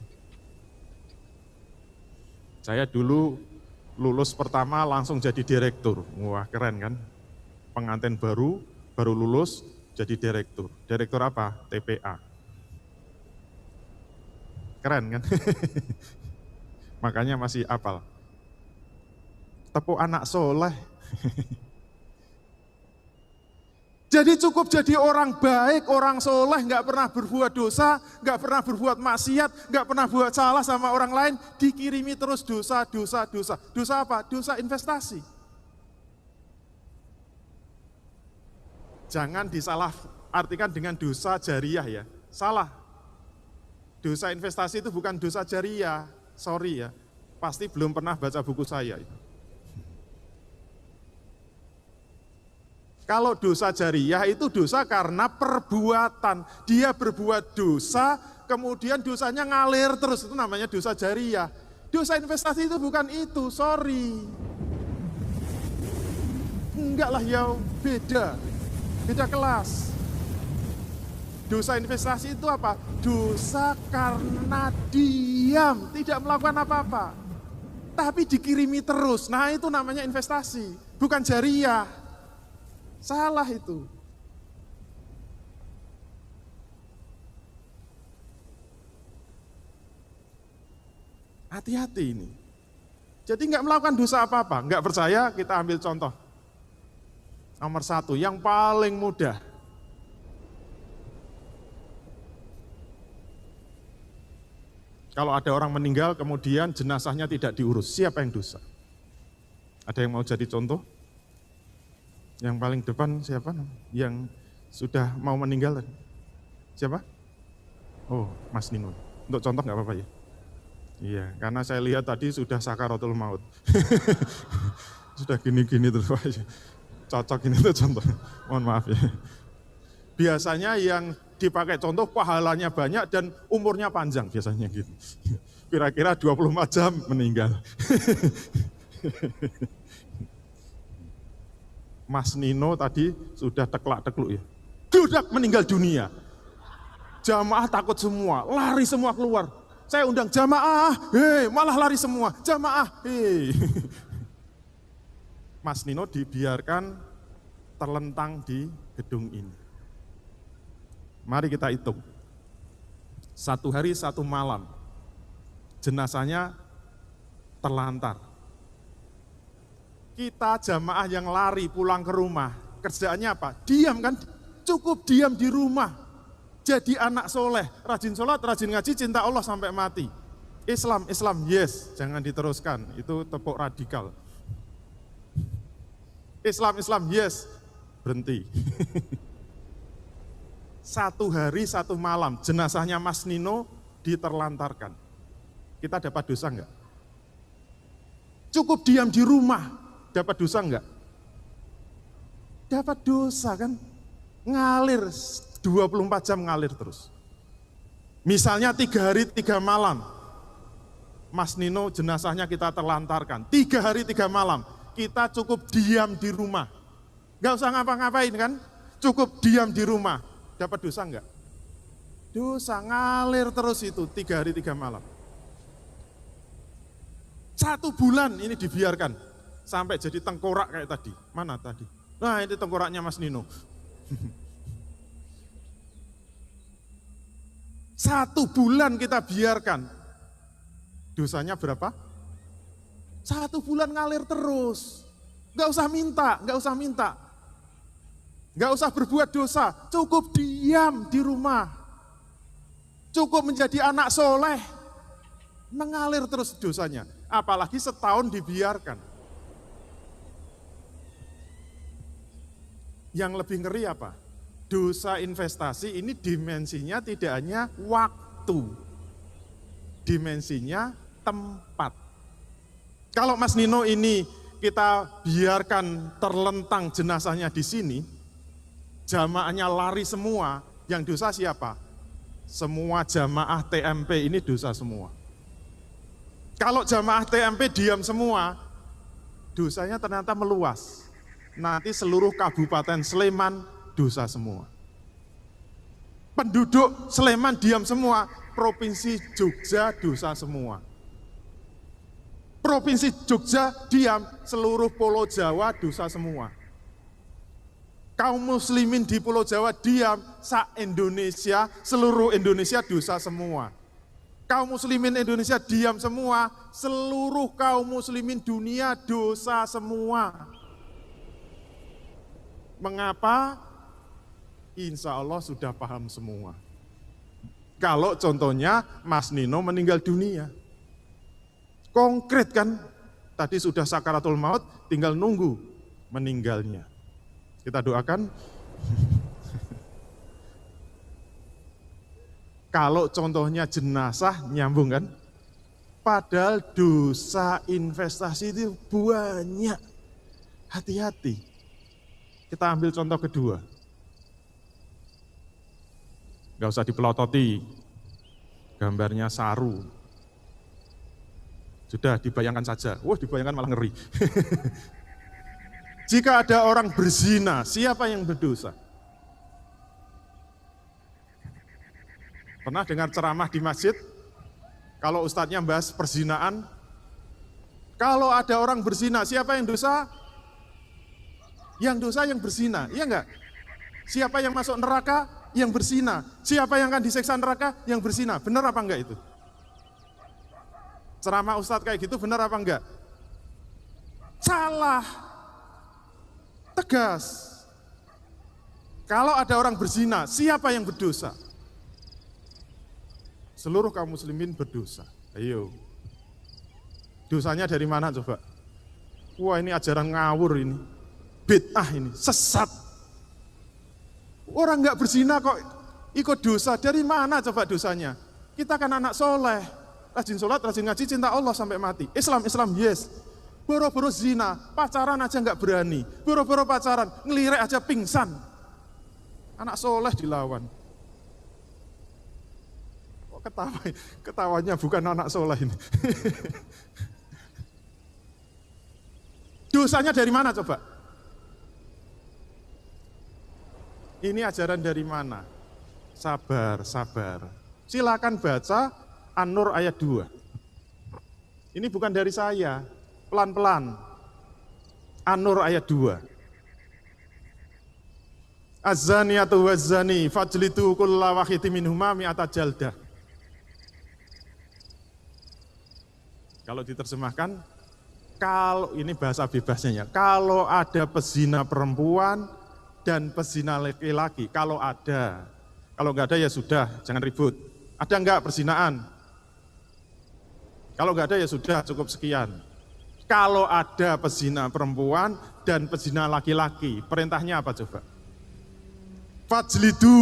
Saya dulu lulus pertama langsung jadi direktur. Wah, keren kan? Pengantin baru lulus jadi direktur. Direktur apa? TPA. Keren kan? Makanya masih apal. Tepuk anak soleh. Jadi cukup jadi orang baik, orang soleh, nggak pernah berbuat dosa, nggak pernah berbuat maksiat, nggak pernah buat salah sama orang lain, dikirimi terus dosa. Dosa apa? Dosa investasi. Jangan disalah artikan dengan dosa jariah ya, salah. Dosa investasi itu bukan dosa jariah, sorry ya, pasti belum pernah baca buku saya. Kalau dosa jariah itu dosa karena perbuatan, dia berbuat dosa, kemudian dosanya ngalir terus, itu namanya dosa jariah. Dosa investasi itu bukan itu, sorry. Enggak lah ya, beda kelas. Dosa investasi itu apa? Dosa karena diam, tidak melakukan apa-apa. Tapi dikirimi terus, nah itu namanya investasi, bukan jariah. Salah itu. Hati-hati ini. Jadi nggak melakukan dosa apa-apa, nggak percaya kita ambil contoh. Nomor 1, yang paling mudah. Kalau ada orang meninggal kemudian jenazahnya tidak diurus, siapa yang dosa? Ada yang mau jadi contoh? Yang paling depan siapa? Yang sudah mau meninggal? Siapa? Oh, Mas Nino. Untuk contoh nggak apa-apa ya? Iya, karena saya lihat tadi sudah sakaratul maut. Sudah gini-gini terus. Cocok ini tuh contoh. Mohon maaf ya. Biasanya yang dipakai contoh pahalanya banyak dan umurnya panjang biasanya gitu. Kira-kira 24 jam meninggal. Mas Nino tadi sudah teklak-tekluk ya. Dudak meninggal dunia. Jamaah takut semua, lari semua keluar. Saya undang jamaah, malah lari semua. Jamaah, Mas Nino dibiarkan terlentang di gedung ini. Mari kita hitung. 1 hari 1 malam, jenazahnya terlantar. Kita jamaah yang lari pulang ke rumah, kerjaannya apa? Diam kan? Cukup diam di rumah. Jadi anak soleh, rajin sholat, rajin ngaji, cinta Allah sampai mati. Islam, yes, jangan diteruskan, itu tepuk radikal. Islam, yes, berhenti. 1 hari 1 malam, jenazahnya Mas Nino diterlantarkan. Kita dapat dosa enggak? Cukup diam di rumah, dapat dosa enggak? Dapat dosa kan? Ngalir, 24 jam ngalir terus. Misalnya 3 hari 3 malam, Mas Nino jenazahnya kita terlantarkan. 3 hari 3 malam, kita cukup diam di rumah. Enggak usah ngapa-ngapain kan? Cukup diam di rumah. Dapat dosa enggak? Dosa, ngalir terus itu 3 hari 3 malam. 1 bulan ini dibiarkan sampai jadi tengkorak kayak tadi. Mana tadi? Nah, ini tengkoraknya Mas Nino. 1 bulan kita biarkan. Dosanya berapa? 1 bulan ngalir terus. Enggak usah minta, enggak usah minta. Enggak usah berbuat dosa, cukup diam di rumah. Cukup menjadi anak soleh. Mengalir terus dosanya. Apalagi setahun dibiarkan. Yang lebih ngeri apa? Dosa investasi ini dimensinya tidak hanya waktu. Dimensinya tempat. Kalau Mas Nino ini kita biarkan terlentang jenazahnya di sini, jamaahnya lari semua, yang dosa siapa? Semua jamaah TMP ini dosa semua. Kalau jamaah TMP diam semua, dosanya ternyata meluas. Nanti seluruh Kabupaten Sleman dosa semua. Penduduk Sleman diam semua, Provinsi Jogja dosa semua. Provinsi Jogja diam, seluruh Pulau Jawa dosa semua. Kaum muslimin di Pulau Jawa diam, se-Indonesia, seluruh Indonesia dosa semua. Kaum muslimin Indonesia diam semua, seluruh kaum muslimin dunia dosa semua. Mengapa? Insya Allah sudah paham semua. Kalau contohnya Mas Nino meninggal dunia. Konkret kan? Tadi sudah sakaratul maut, tinggal nunggu meninggalnya. Kita doakan. Kalau contohnya jenazah, nyambung kan? Padahal dosa investasi itu banyak. Hati-hati. Kita ambil contoh kedua. Gak usah dipelototi. Gambarnya saru. Sudah dibayangkan saja. Wah, dibayangkan malah ngeri. Jika ada orang berzina, siapa yang berdosa? Pernah dengar ceramah di masjid? Kalau ustadznya bahas perzinaan, kalau ada orang berzina, siapa yang dosa? Yang dosa yang berzina, iya enggak? Siapa yang masuk neraka? Yang berzina. Siapa yang akan disiksa neraka? Yang berzina. Benar apa enggak itu? Ceramah ustadz kayak gitu benar apa enggak? Salah. Tegas. Kalau ada orang berzina, siapa yang berdosa? Seluruh kaum muslimin berdosa. Ayo. Dosanya dari mana coba? Wah, ini ajaran ngawur ini. Bid'ah ini, sesat. Orang enggak berzina kok ikut dosa. Dari mana coba dosanya? Kita kan anak soleh. Rajin sholat, rajin ngaji, cinta Allah sampai mati. Islam, yes. Boro-boro zina, pacaran aja enggak berani. Boro-boro pacaran, ngelirek aja pingsan. Anak soleh dilawan. Kok ketawanya bukan anak soleh ini. Dosanya dari mana coba? Ini ajaran dari mana? Sabar. Silakan baca An-Nur ayat 2. Ini bukan dari saya, pelan-pelan. An-Nur ayat 2. Az-zaniyatu waz-zani fajlidu kulla wahidin minhuma mi'ata jaldah. Kalau diterjemahkan, kalau ini bahasa bebasnya ya, kalau ada pezina perempuan dan pezina laki-laki, kalau nggak ada ya sudah, jangan ribut. Ada nggak perzinaan? Kalau nggak ada ya sudah, cukup sekian. Kalau ada pezina perempuan dan pezina laki-laki, perintahnya apa coba? Fajlidu.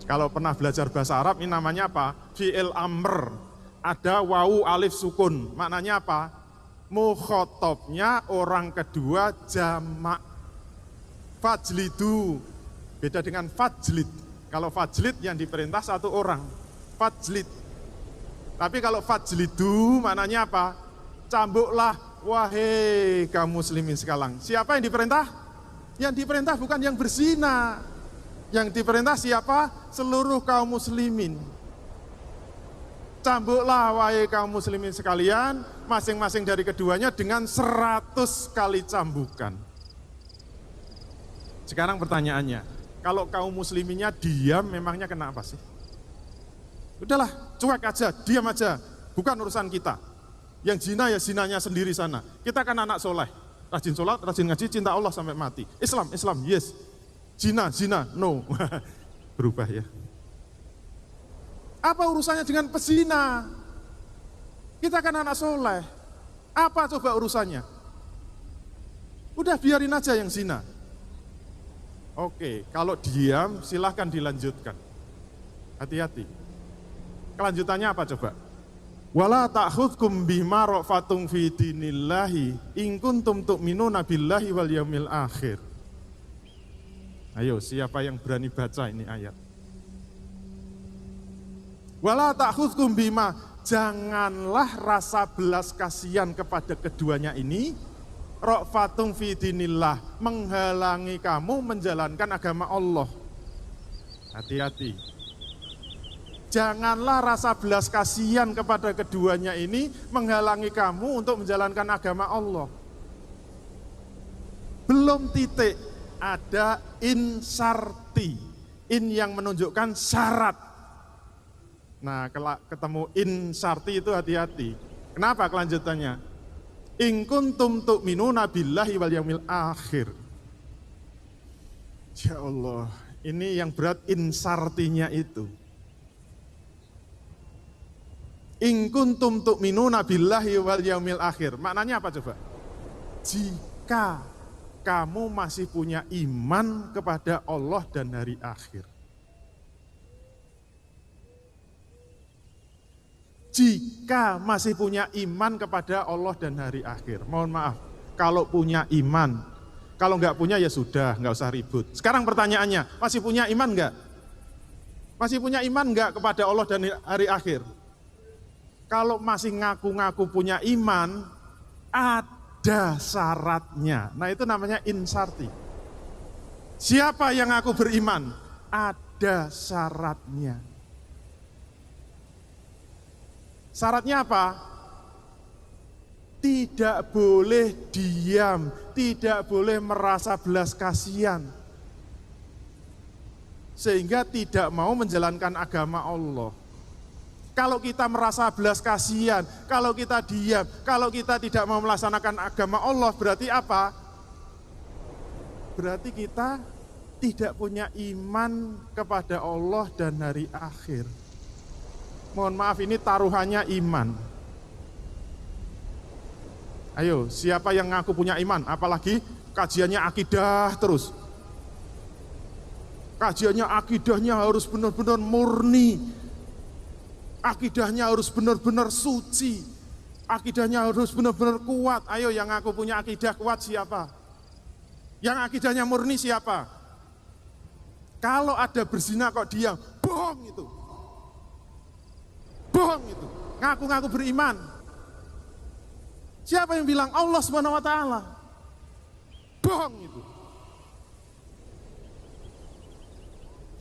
Kalau pernah belajar bahasa Arab, ini namanya apa? Fi'il amr. Ada wawu alif sukun, maknanya apa? Mukhotabnya orang kedua jamak. Fajlidu, beda dengan fajlid. Kalau fajlid yang diperintah satu orang, fajlid. Tapi kalau fajlidu maknanya apa? Cambuklah, wahai kaum muslimin sekalian. Siapa yang diperintah? Yang diperintah bukan yang berzina. Yang diperintah siapa? Seluruh kaum muslimin. Cambuklah wahai kaum muslimin sekalian, masing-masing dari keduanya dengan 100 kali cambukan. Sekarang pertanyaannya, kalau kaum musliminnya diam, memangnya kenapa sih? Udahlah, cuek aja, diam aja, bukan urusan kita. Yang zina ya zinanya sendiri sana. Kita kan anak soleh, rajin sholat, rajin ngaji, cinta Allah sampai mati. Islam, yes. Zina, no. Berubah ya. Apa urusannya dengan pezina? Kita kan anak soleh. Apa coba urusannya? Udah biarin aja yang zina. Oke, kalau diam silahkan dilanjutkan. Hati-hati. Kelanjutannya apa coba? Wala ta'khudkum bima ra'fatum fi dinillahi in kuntum tu'minuna billahi wal yaumil akhir. Ayo, siapa yang berani baca ini ayat? Wala ta'khudkum bima, janganlah rasa belas kasihan kepada keduanya ini, ra'fatum fi dinillah, menghalangi kamu menjalankan agama Allah. Hati-hati. Janganlah rasa belas kasihan kepada keduanya ini menghalangi kamu untuk menjalankan agama Allah. Belum titik, ada in syarti, in yang menunjukkan syarat. Nah, ketemu in syarti itu hati-hati. Kenapa kelanjutannya? In kuntum tu'minuna billahi wal yaumil akhir. Ya Allah, ini yang berat in syartinya itu. In kuntum tu'minuna billahi wal yaumil akhir. Maknanya apa coba? Jika kamu masih punya iman kepada Allah dan hari akhir. Jika masih punya iman kepada Allah dan hari akhir. Mohon maaf, kalau punya iman. Kalau nggak punya ya sudah, nggak usah ribut. Sekarang pertanyaannya, masih punya iman nggak? Masih punya iman nggak kepada Allah dan hari akhir? Kalau masih ngaku-ngaku punya iman, ada syaratnya. Nah itu namanya insarti. Siapa yang ngaku beriman? Ada syaratnya. Syaratnya apa? Tidak boleh diam, tidak boleh merasa belas kasihan. Sehingga tidak mau menjalankan agama Allah. Kalau kita merasa belas kasihan, kalau kita diam, kalau kita tidak mau melaksanakan agama Allah, berarti apa? Berarti kita tidak punya iman kepada Allah dan hari akhir. Mohon maaf, ini taruhannya iman. Ayo, siapa yang ngaku punya iman? Apalagi kajiannya akidah terus. Kajiannya akidahnya harus benar-benar murni. Akidahnya harus benar-benar suci. Akidahnya harus benar-benar kuat. Ayo yang ngaku punya akidah kuat siapa? Yang akidahnya murni siapa? Kalau ada berzina kok diam, bohong itu. Bohong itu. Ngaku-ngaku beriman. Siapa yang bilang? Allah Subhanahu wa taala. Bohong itu.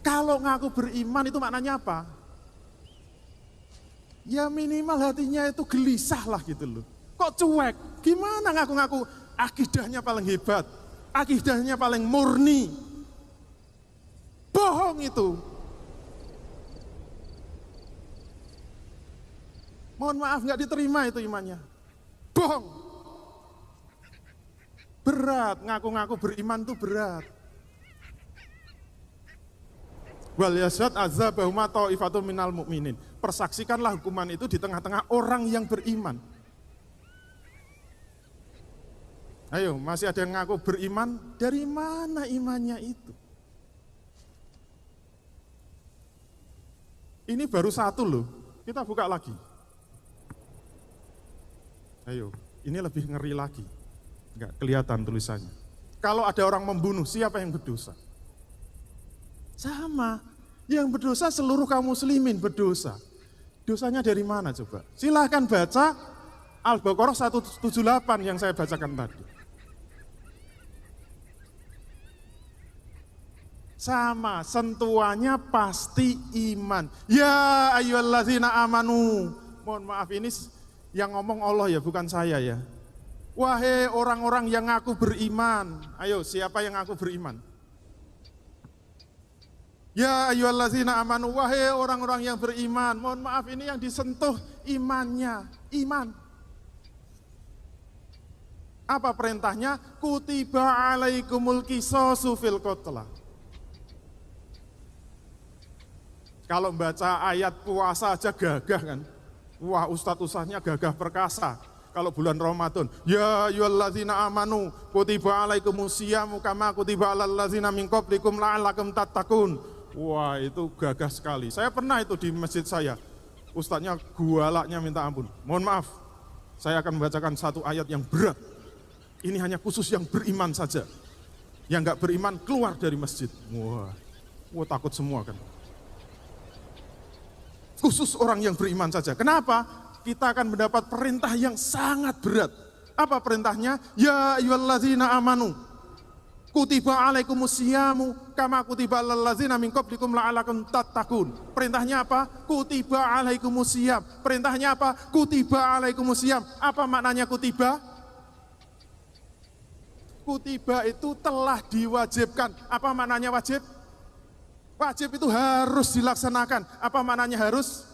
Kalau ngaku beriman itu maknanya apa? Ya minimal hatinya itu gelisah lah gitu loh. Kok cuek? Gimana ngaku-ngaku akidahnya paling hebat? akidahnya paling murni. Bohong itu. Mohon maaf, nggak diterima itu imannya. Bohong. Berat, ngaku-ngaku beriman itu berat. Wal yashhad azabahuma ta'ifatun minal mu'minin. Persaksikanlah hukuman itu di tengah-tengah orang yang beriman. Ayo, masih ada yang ngaku beriman, dari mana imannya itu? Ini baru satu loh, kita buka lagi. Ayo, ini lebih ngeri lagi. Enggak kelihatan tulisannya. Kalau ada orang membunuh, siapa yang berdosa? Sama, yang berdosa seluruh kaum muslimin berdosa. Dosanya dari mana coba? Silahkan baca Al-Baqarah 178 yang saya bacakan tadi. Sama, sentuhannya pasti iman. Ya ayyuhallazina amanu. Mohon maaf, ini yang ngomong Allah ya, bukan saya ya. Wahai orang-orang yang ngaku beriman. Ayo, siapa yang ngaku beriman? Ya ayyuhallazina amanu, wahai orang-orang yang beriman. Mohon maaf, ini yang disentuh imannya, iman. Apa perintahnya? Kutiba alaikumul qisasu fil qatla. Kalau membaca ayat puasa aja gagah kan. Wah, ustadz-ustadznya gagah perkasa. Kalau bulan Ramadan, ya ayyuhallazina amanu kutiba alaikumus syiyamu kama kutiba alal ladzina min qablikum la'allakum tattaqun. Wah, itu gagah sekali. Saya pernah itu di masjid saya. Ustadznya gualaknya minta ampun. Mohon maaf, saya akan membacakan satu ayat yang berat. Ini hanya khusus yang beriman saja. Yang nggak beriman keluar dari masjid. Wah, takut semua kan. Khusus orang yang beriman saja. Kenapa? Kita akan mendapat perintah yang sangat berat. Apa perintahnya? Ya ayyuhallazina amanu kutiba alaikumus syiyamu kama kutiba alal ladzina min qablikum la'allakum tattaqun. Perintahnya apa? Kutiba alaikumus syiyam. Perintahnya apa? Kutiba alaikumus syiyam. Apa maknanya kutiba? Kutiba itu telah diwajibkan. Apa maknanya wajib? Wajib itu harus dilaksanakan. Apa maknanya harus?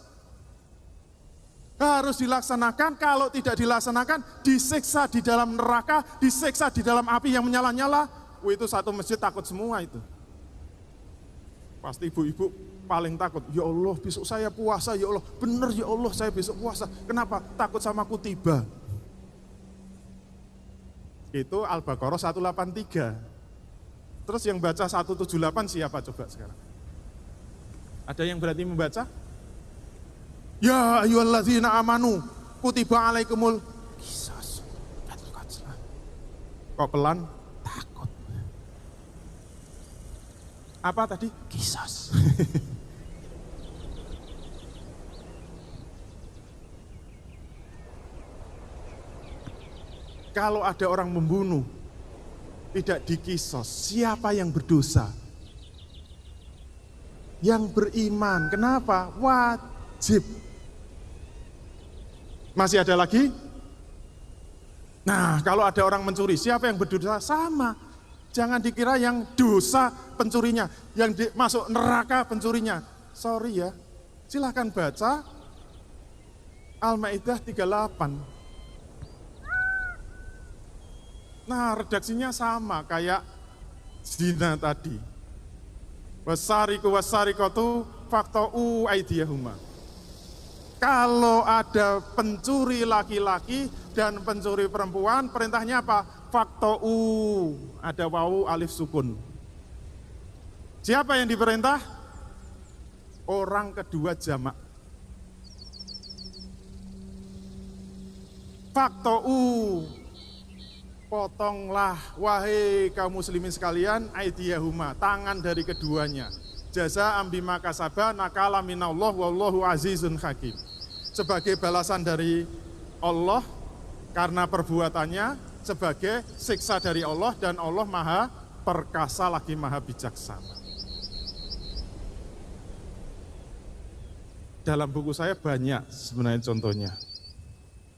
Harus dilaksanakan. Kalau tidak dilaksanakan, disiksa di dalam neraka, disiksa di dalam api yang menyala-nyala. Itu satu masjid takut semua itu. Pasti ibu-ibu paling takut. Ya Allah, besok saya puasa, ya Allah. Bener ya Allah, saya besok puasa. Kenapa? Takut sama kutiba. Itu Al-Baqarah 183. Terus yang baca 178 siapa coba sekarang? Ada yang berani membaca? Ya ayyuhallazina amanu kutiba alaikumul qisas. Kok pelan? Takut. Apa tadi? Qisas. Kalau ada orang membunuh tidak dikisos, siapa yang berdosa? Yang beriman. Kenapa? Wajib. Masih ada lagi? Nah, kalau ada orang mencuri, siapa yang berdosa? Sama. Jangan dikira yang dosa pencurinya, yang masuk neraka pencurinya. Sorry ya, silahkan baca Al-Maidah 38. Nah, redaksinya sama kayak zina tadi. Wasariku wasarikatu faqta'u aydiyahuma. Kalau ada pencuri laki-laki dan pencuri perempuan, perintahnya apa? Faqta'u, ada wawu alif sukun. Siapa yang diperintah? Orang kedua jamak. Faqta'u, potonglah wahai kaum muslimin sekalian aydiyahuma, tangan dari keduanya. Jaza ambima kasaba nakala minallah wallahu azizun hakim. Sebagai balasan dari Allah karena perbuatannya, sebagai siksa dari Allah, dan Allah maha perkasa lagi maha bijaksana. Dalam buku saya banyak sebenarnya contohnya.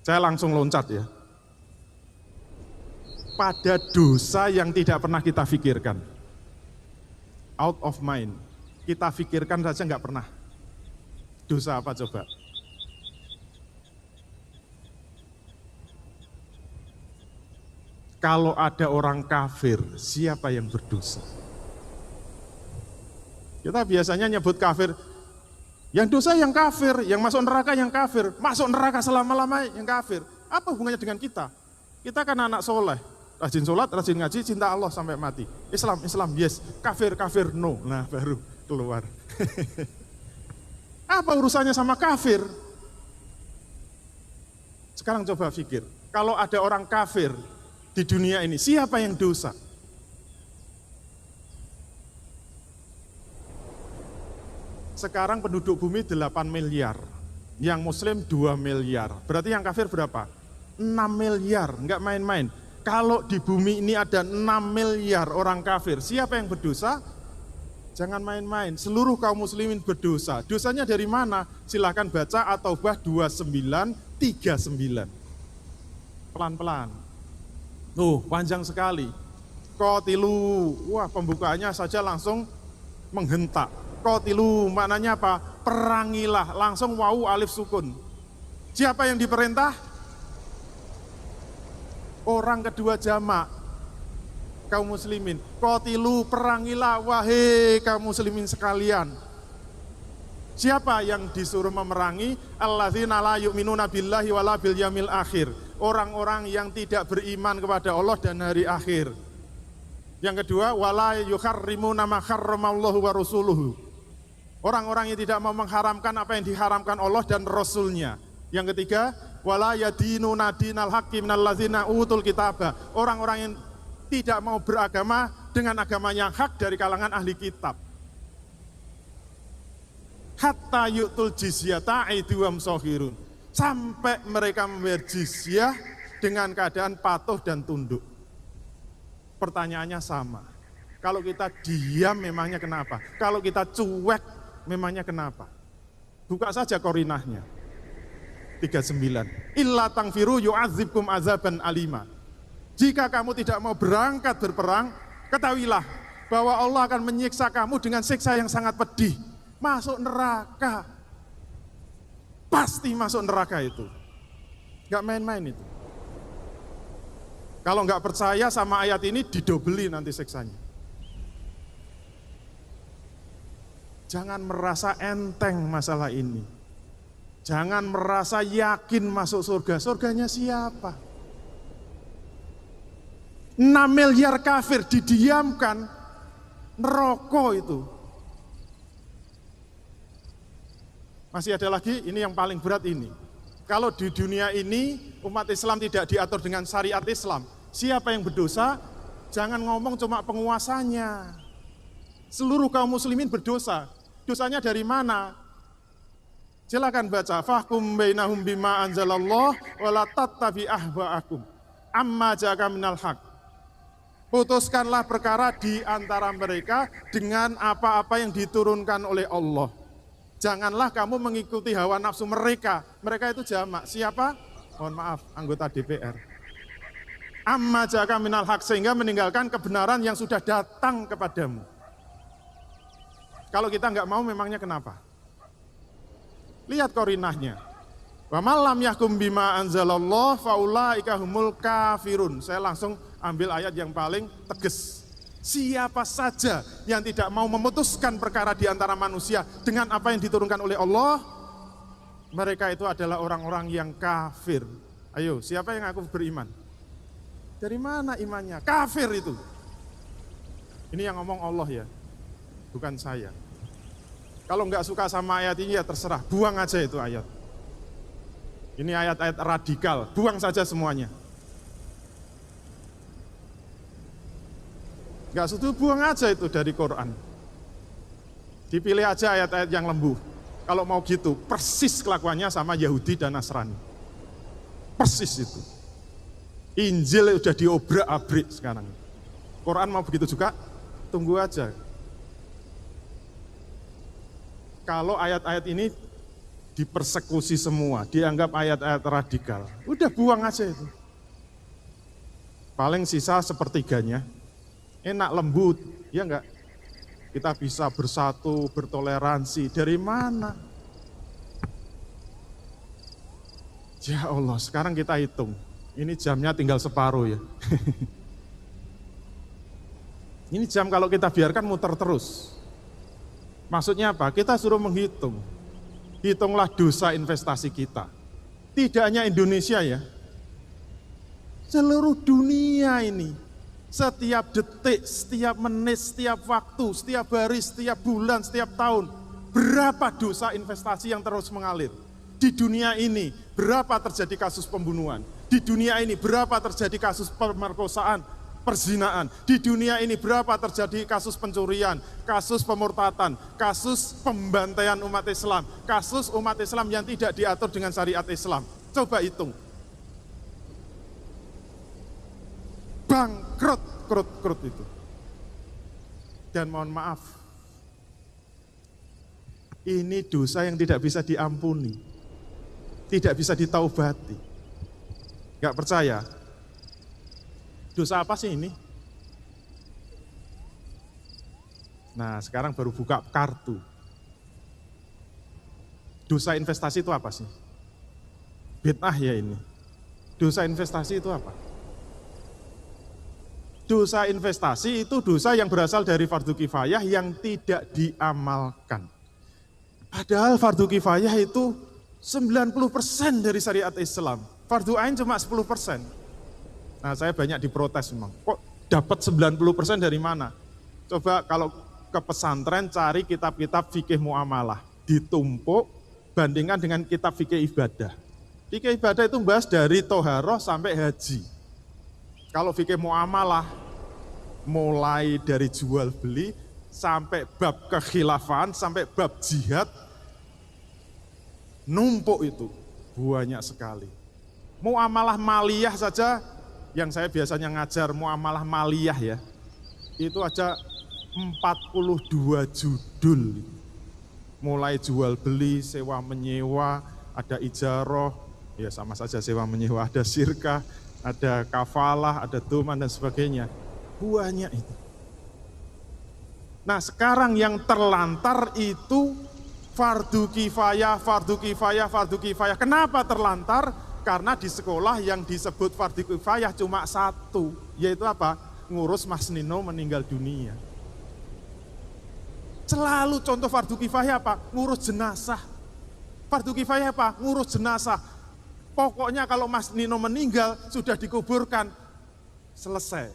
Saya langsung loncat ya. pada dosa yang tidak pernah kita pikirkan. Out of mind. Kita pikirkan saja nggak pernah. Dosa apa coba? Kalau ada orang kafir, siapa yang berdosa? Kita biasanya nyebut kafir, yang dosa yang kafir, yang masuk neraka yang kafir, masuk neraka selama-lamanya yang kafir. Apa hubungannya dengan kita? Kita kan anak soleh, rajin sholat, rajin ngaji, cinta Allah sampai mati. Islam, yes. Kafir, no. Nah baru keluar. Apa urusannya sama kafir? Sekarang coba pikir, kalau ada orang kafir di dunia ini, siapa yang dosa? Sekarang penduduk bumi 8 miliar, yang muslim 2 miliar. Berarti yang kafir berapa? 6 miliar, enggak main-main. Kalau di bumi ini ada 6 miliar orang kafir, siapa yang berdosa? Jangan main-main, seluruh kaum muslimin berdosa. Dosanya dari mana? Silahkan baca At-Taubah 29:39. Pelan-pelan. Panjang sekali. Qatilu, wah pembukaannya saja langsung menghentak. Qatilu, maknanya apa? Perangilah, langsung wawu alif sukun. Siapa yang diperintah? Orang kedua jamak, kaum muslimin. Qatilu, perangilah, wahai kaum muslimin sekalian. Siapa yang disuruh memerangi? Alladzina la yu'minuna billahi wala bil yaumil akhir. Orang-orang yang tidak beriman kepada Allah dan hari akhir. Yang kedua, wala yuharrimuna ma harramallahu wa rasuluhu. Orang-orang yang tidak mau mengharamkan apa yang diharamkan Allah dan Rasulnya. Yang ketiga, wala yadinuna dinal haqqi minal ladzina utul kitaba. Orang-orang yang tidak mau beragama dengan agama yang hak dari kalangan ahli kitab. Hatta yu'tul jizyata aydihum shahirun. Sampai mereka membayar jizyah dengan keadaan patuh dan tunduk. Pertanyaannya sama. Kalau kita diam memangnya kenapa? Kalau kita cuek memangnya kenapa? Buka saja korinahnya. 39. Illa tangfiru yu'adzibkum azaban alima. Jika kamu tidak mau berangkat berperang, ketahuilah bahwa Allah akan menyiksa kamu dengan siksa yang sangat pedih. Masuk neraka. Pasti masuk neraka itu. Gak main-main itu. Kalau nggak percaya sama ayat ini, didobeli nanti siksanya. Jangan merasa enteng masalah ini. Jangan merasa yakin masuk surga. Surganya siapa? 6 miliar kafir didiamkan, neraka itu. Masih ada lagi, ini yang paling berat ini. Kalau di dunia ini umat Islam tidak diatur dengan syariat Islam, siapa yang berdosa? Jangan ngomong cuma penguasanya. Seluruh kaum muslimin berdosa. Dosanya dari mana? Silakan baca. Fahkum bainahum bima anzalallah wa la tattabi ahwa'akum amma ja'aka minal haq. Putuskanlah perkara di antara mereka dengan apa-apa yang diturunkan oleh Allah. Janganlah kamu mengikuti hawa nafsu mereka. Mereka itu jamak. Siapa? Mohon maaf, anggota DPR. Amma ja'aka minal haq, sehingga meninggalkan kebenaran yang sudah datang kepadamu. Kalau kita nggak mau, memangnya kenapa? Lihat korinahnya. Wa malam yahkum bima anzalallah faulaika humul kafirun. Saya langsung ambil ayat yang paling tegas. Siapa saja yang tidak mau memutuskan perkara di antara manusia dengan apa yang diturunkan oleh Allah, mereka itu adalah orang-orang yang kafir. Ayo, siapa yang aku beriman? Dari mana imannya? Kafir itu. Ini yang ngomong Allah ya, bukan saya. Kalau nggak suka sama ayat ini ya terserah, buang aja itu ayat. Ini ayat-ayat radikal, buang saja semuanya. Nggak setuju, buang aja itu dari Quran. Dipilih aja ayat-ayat yang lembut. Kalau mau gitu, persis kelakuannya sama Yahudi dan Nasrani. Persis itu. Injil udah diobrak-abrik sekarang. Quran mau begitu juga, tunggu aja. Kalau ayat-ayat ini dipersekusi semua, dianggap ayat-ayat radikal, udah buang aja itu. paling sisa sepertiganya. Enak, lembut, ya enggak? Kita bisa bersatu, bertoleransi. Dari mana? Ya Allah, sekarang kita hitung. Ini jamnya tinggal separuh ya. Ini jam kalau kita biarkan muter terus. Maksudnya apa? Kita suruh menghitung. Hitunglah dosa investasi kita. Tidak hanya Indonesia ya. Seluruh dunia ini. Setiap detik, setiap menit, setiap waktu, setiap hari, setiap bulan, setiap tahun. Berapa dosa investasi yang terus mengalir. Di dunia ini berapa terjadi kasus pembunuhan. Di dunia ini berapa terjadi kasus pemerkosaan, perzinaan. Di dunia ini berapa terjadi kasus pencurian, kasus pemurtatan, kasus pembantaian umat Islam, kasus umat Islam yang tidak diatur dengan syariat Islam. Coba hitung. Bangkrut itu. Dan mohon maaf, ini dosa yang tidak bisa diampuni, tidak bisa ditaubati. Gak percaya? Dosa apa sih ini? Nah, sekarang baru buka kartu. Dosa investasi itu apa sih? Bid'ah ya ini. Dosa investasi itu apa? Dosa investasi itu dosa yang berasal dari fardu kifayah yang tidak diamalkan. Padahal fardu kifayah itu 90% dari syariat Islam. Fardu ain cuma 10%. Nah, saya banyak diprotes memang. Kok dapat 90% dari mana? Coba kalau ke pesantren cari kitab-kitab fikih muamalah, ditumpuk bandingkan dengan kitab fikih ibadah. Fikih ibadah itu bahas dari toharoh sampai haji. Kalau fikih muamalah, mulai dari jual beli, sampai bab kekhilafan, sampai bab jihad, numpuk itu, banyak sekali. Muamalah maliyah saja, yang saya biasanya ngajar muamalah maliyah ya, itu aja 42 judul. Mulai jual beli, sewa menyewa, ada ijaroh, ya sama saja sewa menyewa, ada sirkah, ada kafalah, ada tuman dan sebagainya. Banyak itu. Nah, sekarang yang terlantar itu fardu kifayah, fardu kifayah, fardu kifayah. Kenapa terlantar? Karena di sekolah yang disebut fardu kifayah cuma satu, yaitu apa? Ngurus Mas Nino meninggal dunia. Selalu contoh fardu kifayah apa? Ngurus jenazah. Fardu kifayah apa? Ngurus jenazah. Pokoknya kalau Mas Nino meninggal, sudah dikuburkan, selesai.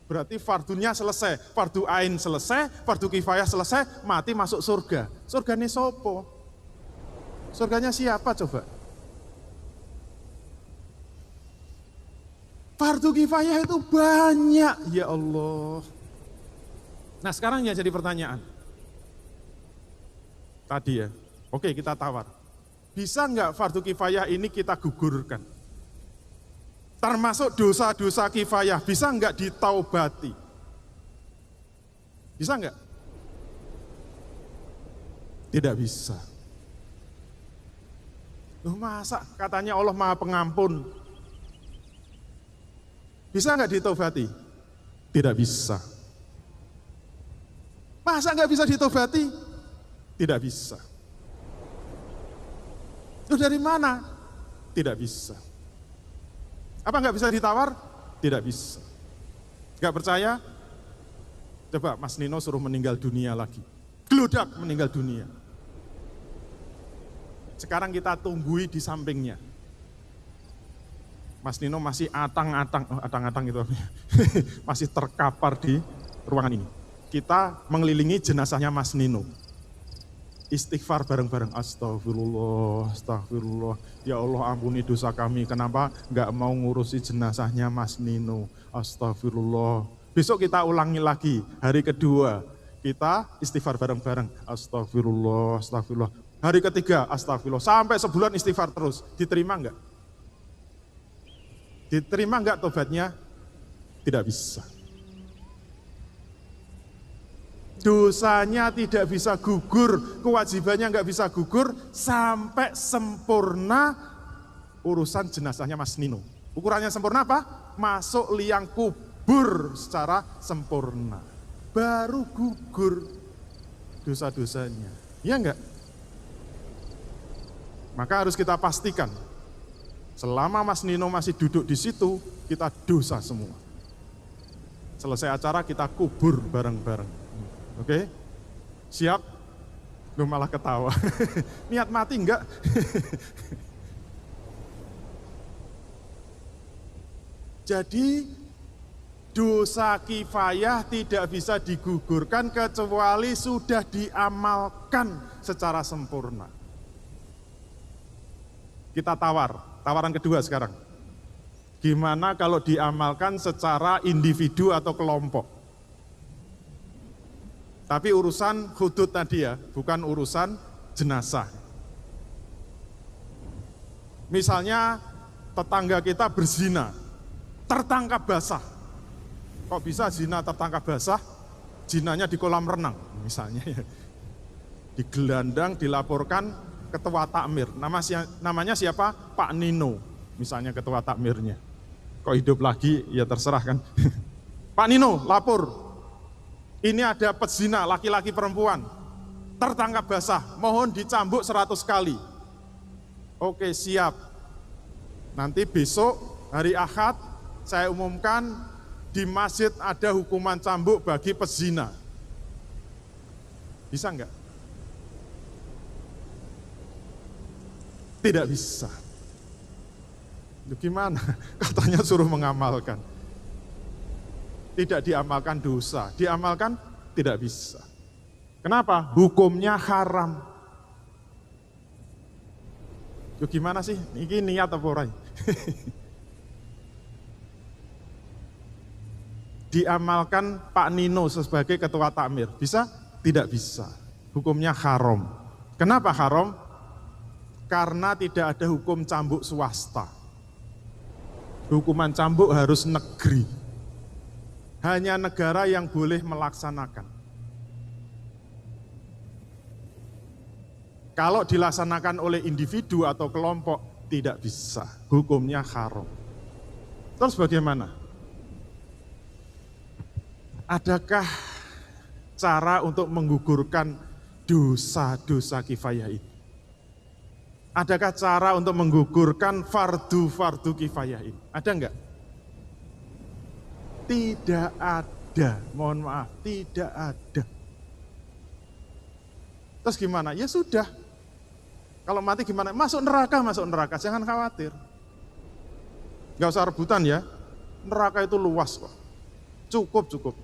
Berarti fardunya selesai, fardu ain selesai, fardu kifayah selesai, mati masuk surga. Surganya sopo? Surganya siapa coba? Fardu kifayah itu banyak, ya Allah. Nah sekarang yang jadi pertanyaan. Tadi ya, oke kita tawar. Bisa enggak fardu kifayah ini kita gugurkan? Termasuk dosa-dosa kifayah, bisa enggak ditaubati? Bisa enggak? Tidak bisa. Loh masa katanya Allah Maha Pengampun? Bisa enggak ditaubati? Tidak bisa. Masa enggak bisa ditaubati? Tidak bisa. Itu dari mana? Tidak bisa. Apa nggak bisa ditawar? Tidak bisa. Nggak percaya? Coba Mas Nino suruh meninggal dunia lagi. Geludak meninggal dunia. Sekarang kita tunggui di sampingnya. Mas Nino masih atang-atang itu masih terkapar di ruangan ini. Kita mengelilingi jenazahnya Mas Nino. Istighfar bareng-bareng, astagfirullah, astagfirullah. Ya Allah ampuni dosa kami, kenapa nggak mau ngurusi jenazahnya Mas Nino, astagfirullah. Besok kita ulangi lagi, hari kedua, kita istighfar bareng-bareng, astagfirullah, astagfirullah. Hari ketiga, astagfirullah, sampai sebulan istighfar terus, diterima nggak? Diterima nggak tobatnya? Tidak bisa. Dosanya tidak bisa gugur, kewajibannya nggak bisa gugur sampai sempurna urusan jenazahnya Mas Nino. Ukurannya sempurna apa? masuk liang kubur secara sempurna. Baru gugur dosa-dosanya. Ya enggak? Maka harus kita pastikan, selama Mas Nino masih duduk di situ, kita dosa semua. Selesai acara kita kubur bareng-bareng. Oke? Siap? Lu malah ketawa. Niat mati enggak? Jadi dosa kifayah tidak bisa digugurkan kecuali sudah diamalkan secara sempurna. Kita tawaran kedua sekarang. Gimana kalau diamalkan secara individu atau kelompok? Tapi urusan hudud tadi ya, bukan urusan jenazah. Misalnya tetangga kita berzina, tertangkap basah. Kok bisa zina tertangkap basah? Zinanya di kolam renang misalnya ya. Digelandang, dilaporkan ketua takmir. Namanya siapa? Pak Nino, misalnya ketua takmirnya. Kok hidup lagi? Ya terserah kan. Pak Nino, lapor. Ini ada pezina laki-laki perempuan. Tertangkap basah, mohon dicambuk 100 kali. Oke, siap. Nanti besok hari Ahad saya umumkan di masjid ada hukuman cambuk bagi pezina. Bisa enggak? Tidak bisa. Itu gimana? Katanya suruh mengamalkan. Tidak diamalkan dosa, diamalkan tidak bisa. Kenapa? Hukumnya haram. Itu gimana sih? Ini niat apa orang? Diamalkan Pak Nino sebagai ketua takmir. Bisa? Tidak bisa. Hukumnya haram. Kenapa haram? Karena tidak ada hukum cambuk swasta. Hukuman cambuk harus negeri. Hanya negara yang boleh melaksanakan. Kalau dilaksanakan oleh individu atau kelompok, tidak bisa. Hukumnya haram. Terus bagaimana? Adakah cara untuk menggugurkan dosa-dosa kifayah ini? Adakah cara untuk menggugurkan fardu-fardu kifayah ini? Ada enggak? Tidak ada, mohon maaf, tidak ada. Terus gimana? Ya sudah. Kalau mati gimana? Masuk neraka, jangan khawatir. Enggak usah rebutan ya, neraka itu luas kok. Cukup.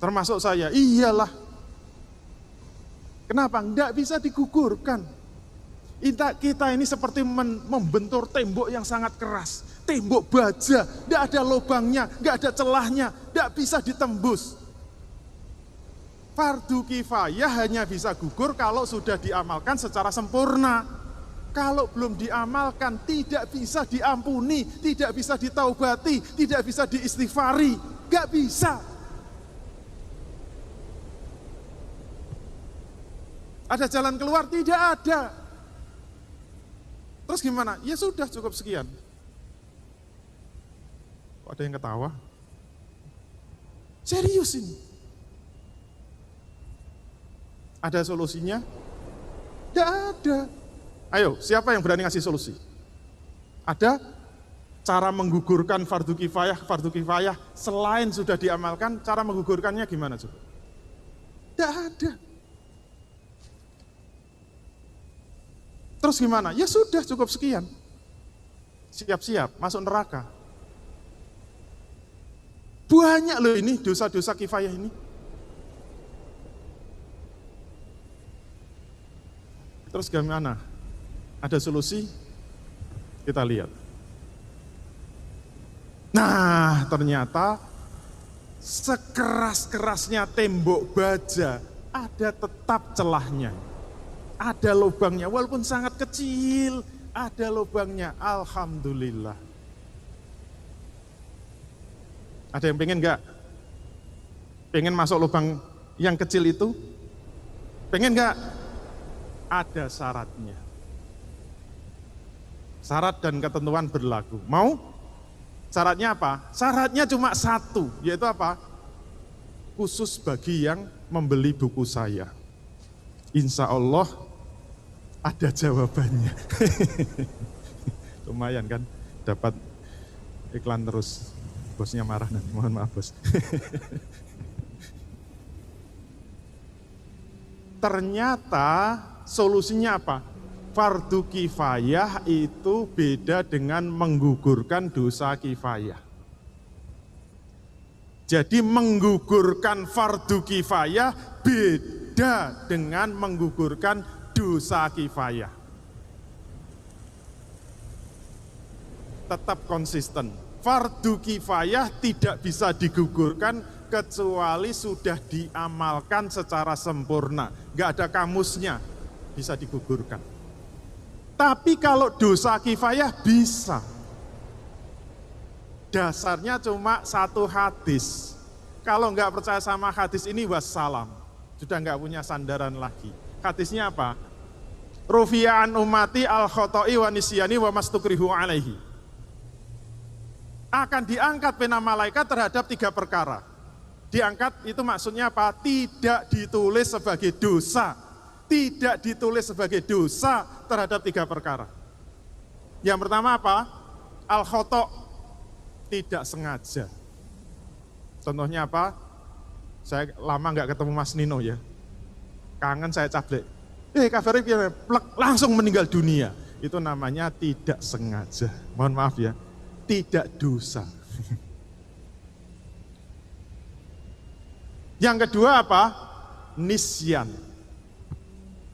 Termasuk saya, iyalah. Kenapa? Enggak bisa digugurkan. Kita ini seperti membentur tembok yang sangat keras. Tembok baja, enggak ada lubangnya, enggak ada celahnya, enggak bisa ditembus. Fardu kifayah hanya bisa gugur kalau sudah diamalkan secara sempurna. Kalau belum diamalkan, tidak bisa diampuni, tidak bisa ditaubati, tidak bisa diistighfari, enggak bisa. Ada jalan keluar? Tidak ada. Terus gimana? Ya sudah cukup sekian. Kok ada yang ketawa? Serius ini. Ada solusinya? Tidak ada. Ayo, siapa yang berani ngasih solusi? Ada cara menggugurkan fardu kifayah selain sudah diamalkan, cara menggugurkannya gimana coba? Tidak ada. Terus gimana? Ya sudah cukup sekian. Siap-siap masuk neraka. Banyak loh ini dosa-dosa kifayah ini. Terus gimana? Ada solusi? Kita lihat. Nah, ternyata sekeras-kerasnya tembok baja ada tetap celahnya. Ada lubangnya, walaupun sangat kecil, ada lubangnya. Alhamdulillah. Ada yang pengen enggak? Pengen masuk lubang yang kecil itu? Pengen enggak? Ada syaratnya. Syarat dan ketentuan berlaku. Mau? Syaratnya apa? Syaratnya cuma satu, yaitu apa? Khusus bagi yang membeli buku saya. Insya Allah ada jawabannya. Lumayan kan, dapat iklan terus. Bosnya marah nanti, mohon maaf bos. Ternyata solusinya apa? Fardu kifayah itu beda dengan menggugurkan dosa kifayah. Jadi menggugurkan fardu kifayah beda dengan menggugurkan dosa kifayah. Tetap konsisten. Fardu kifayah tidak bisa digugurkan kecuali sudah diamalkan secara sempurna. Nggak ada kamusnya, bisa digugurkan. Tapi kalau dosa kifayah bisa. Dasarnya cuma satu hadis. Kalau nggak percaya sama hadis ini wassalam. Sudah nggak punya sandaran lagi. Hadisnya apa? Rufi'an ummati al-khoto'i wa nisyani wa mastukrihu alaihi. Akan diangkat pena malaikat terhadap 3 perkara. Diangkat itu maksudnya apa? Tidak ditulis sebagai dosa. Tidak ditulis sebagai dosa terhadap 3 perkara. Yang pertama apa? Al-khoto', tidak sengaja. Contohnya apa? Saya lama nggak ketemu Mas Nino ya. Kangen saya cablek. Kabarnya langsung meninggal dunia. Itu namanya tidak sengaja. Mohon maaf ya. Tidak dosa. Yang kedua apa? Nisyan.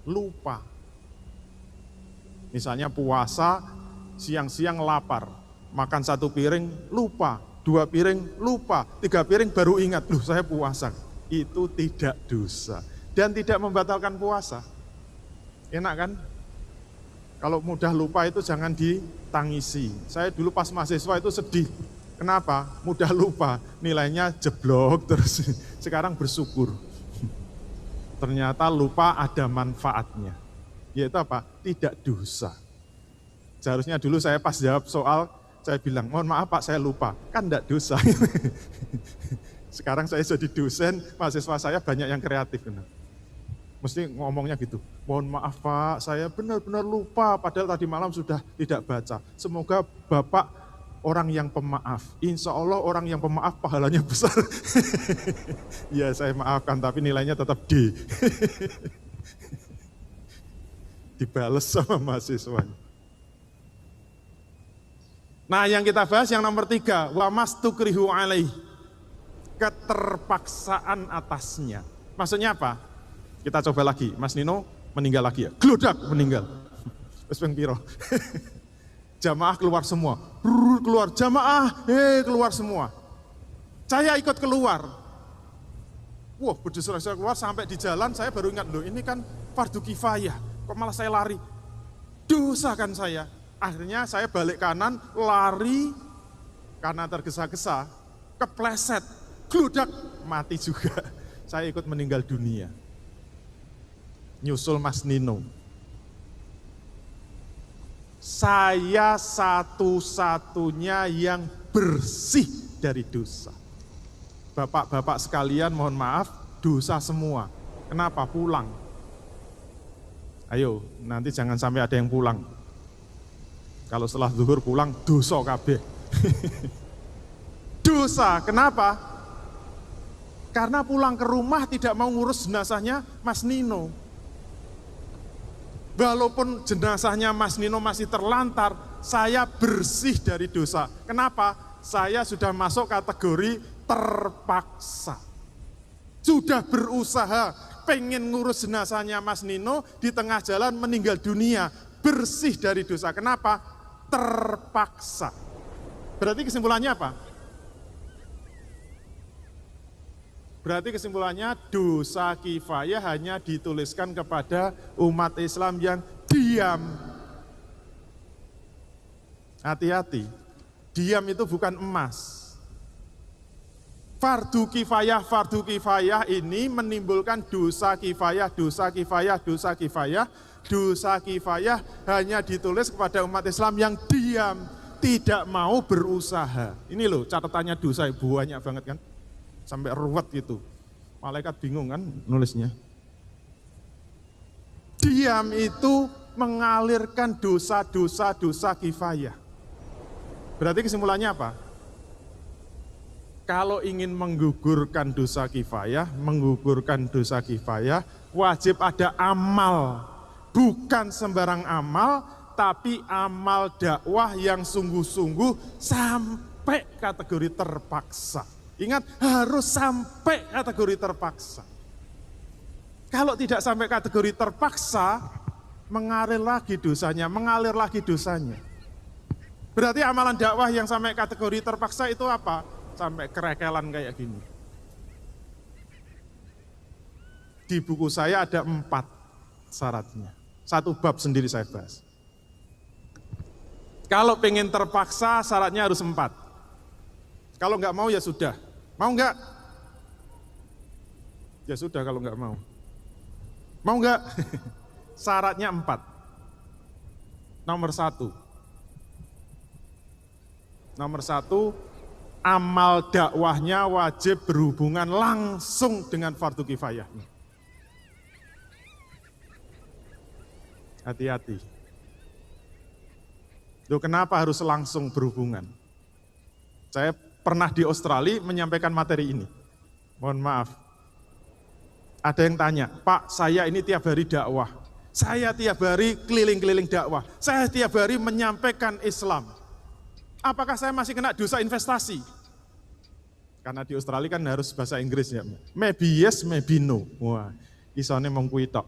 Lupa. Misalnya puasa, siang-siang lapar, makan 1 piring, lupa, 2 piring, lupa, 3 piring baru ingat, loh saya puasa. Itu tidak dosa. Dan tidak membatalkan puasa. Enak kan? Kalau mudah lupa itu jangan ditangisi. Saya dulu pas mahasiswa itu sedih. Kenapa? Mudah lupa, nilainya jeblok terus. Sekarang bersyukur. Ternyata lupa ada manfaatnya. Yaitu apa? Tidak dosa. Seharusnya dulu saya pas jawab soal, saya bilang, mohon maaf Pak saya lupa. Kan tidak dosa. Sekarang saya jadi dosen, mahasiswa saya banyak yang kreatif. Mesti ngomongnya gitu, mohon maaf Pak, saya benar-benar lupa, padahal tadi malam sudah tidak baca. Semoga Bapak orang yang pemaaf, insya Allah orang yang pemaaf pahalanya besar. Ya saya maafkan, tapi nilainya tetap D. Dibales sama mahasiswanya. Nah yang kita bahas yang nomor 3, wa mastukrihu alaih, keterpaksaan atasnya. Maksudnya apa? Kita coba lagi, Mas Nino meninggal lagi ya, gludak meninggal. Wes ping piro? Jamaah keluar semua, keluar jamaah, keluar semua. Saya ikut keluar. Wah, berdesir-desir keluar sampai di jalan saya baru ingat loh, ini kan fardu kifayah. Kok malah saya lari? Dosa kan saya. Akhirnya saya balik kanan, lari karena tergesa-gesa, kepleset, gludak, mati juga. Saya ikut meninggal dunia. Nyusul Mas Nino. Saya satu-satunya yang bersih dari dosa. Bapak-bapak sekalian mohon maaf, dosa semua. Kenapa? Pulang. Ayo, nanti jangan sampai ada yang pulang. Kalau setelah zuhur pulang, dosa kabeh. Dosa, kenapa? Karena pulang ke rumah tidak mau ngurus jenazahnya Mas Nino. Walaupun jenazahnya Mas Nino masih terlantar, saya bersih dari dosa. Kenapa? Saya sudah masuk kategori terpaksa. Sudah berusaha, pengen ngurus jenazahnya Mas Nino, di tengah jalan meninggal dunia, bersih dari dosa. Kenapa? Terpaksa. Berarti kesimpulannya apa? Berarti kesimpulannya dosa kifayah hanya dituliskan kepada umat Islam yang diam. Hati-hati, diam itu bukan emas. Fardu kifayah ini menimbulkan dosa kifayah, dosa kifayah hanya ditulis kepada umat Islam yang diam, tidak mau berusaha. Ini loh catatannya dosa, banyak banget kan, sampai ruwet gitu. Malaikat bingung kan nulisnya. Diam itu mengalirkan dosa kifayah. Berarti kesimpulannya apa? Kalau ingin menggugurkan dosa kifayah, wajib ada amal. Bukan sembarang amal, tapi amal dakwah yang sungguh-sungguh sampai kategori terpaksa. Ingat, harus sampai kategori terpaksa. Kalau tidak sampai kategori terpaksa, mengalir lagi dosanya. Berarti amalan dakwah yang sampai kategori terpaksa itu apa? Sampai kerekelan kayak gini. Di buku saya ada 4 syaratnya. 1 bab sendiri saya bahas. Kalau pengen terpaksa syaratnya harus 4. Kalau nggak mau ya sudah. Mau nggak? Ya sudah kalau nggak mau. Mau nggak? Syaratnya 4. Nomor 1, amal dakwahnya wajib berhubungan langsung dengan fardu kifayahnya. Hati-hati. Loh, kenapa harus langsung berhubungan? Saya pernah di Australia menyampaikan materi ini. Mohon maaf. Ada yang tanya, Pak, saya ini tiap hari dakwah. Saya tiap hari keliling-keliling dakwah. Saya tiap hari menyampaikan Islam. Apakah saya masih kena dosa investasi? Karena di Australia kan harus bahasa Inggris ya. Maybe yes, maybe no. Wah, isone mung kuwi tok.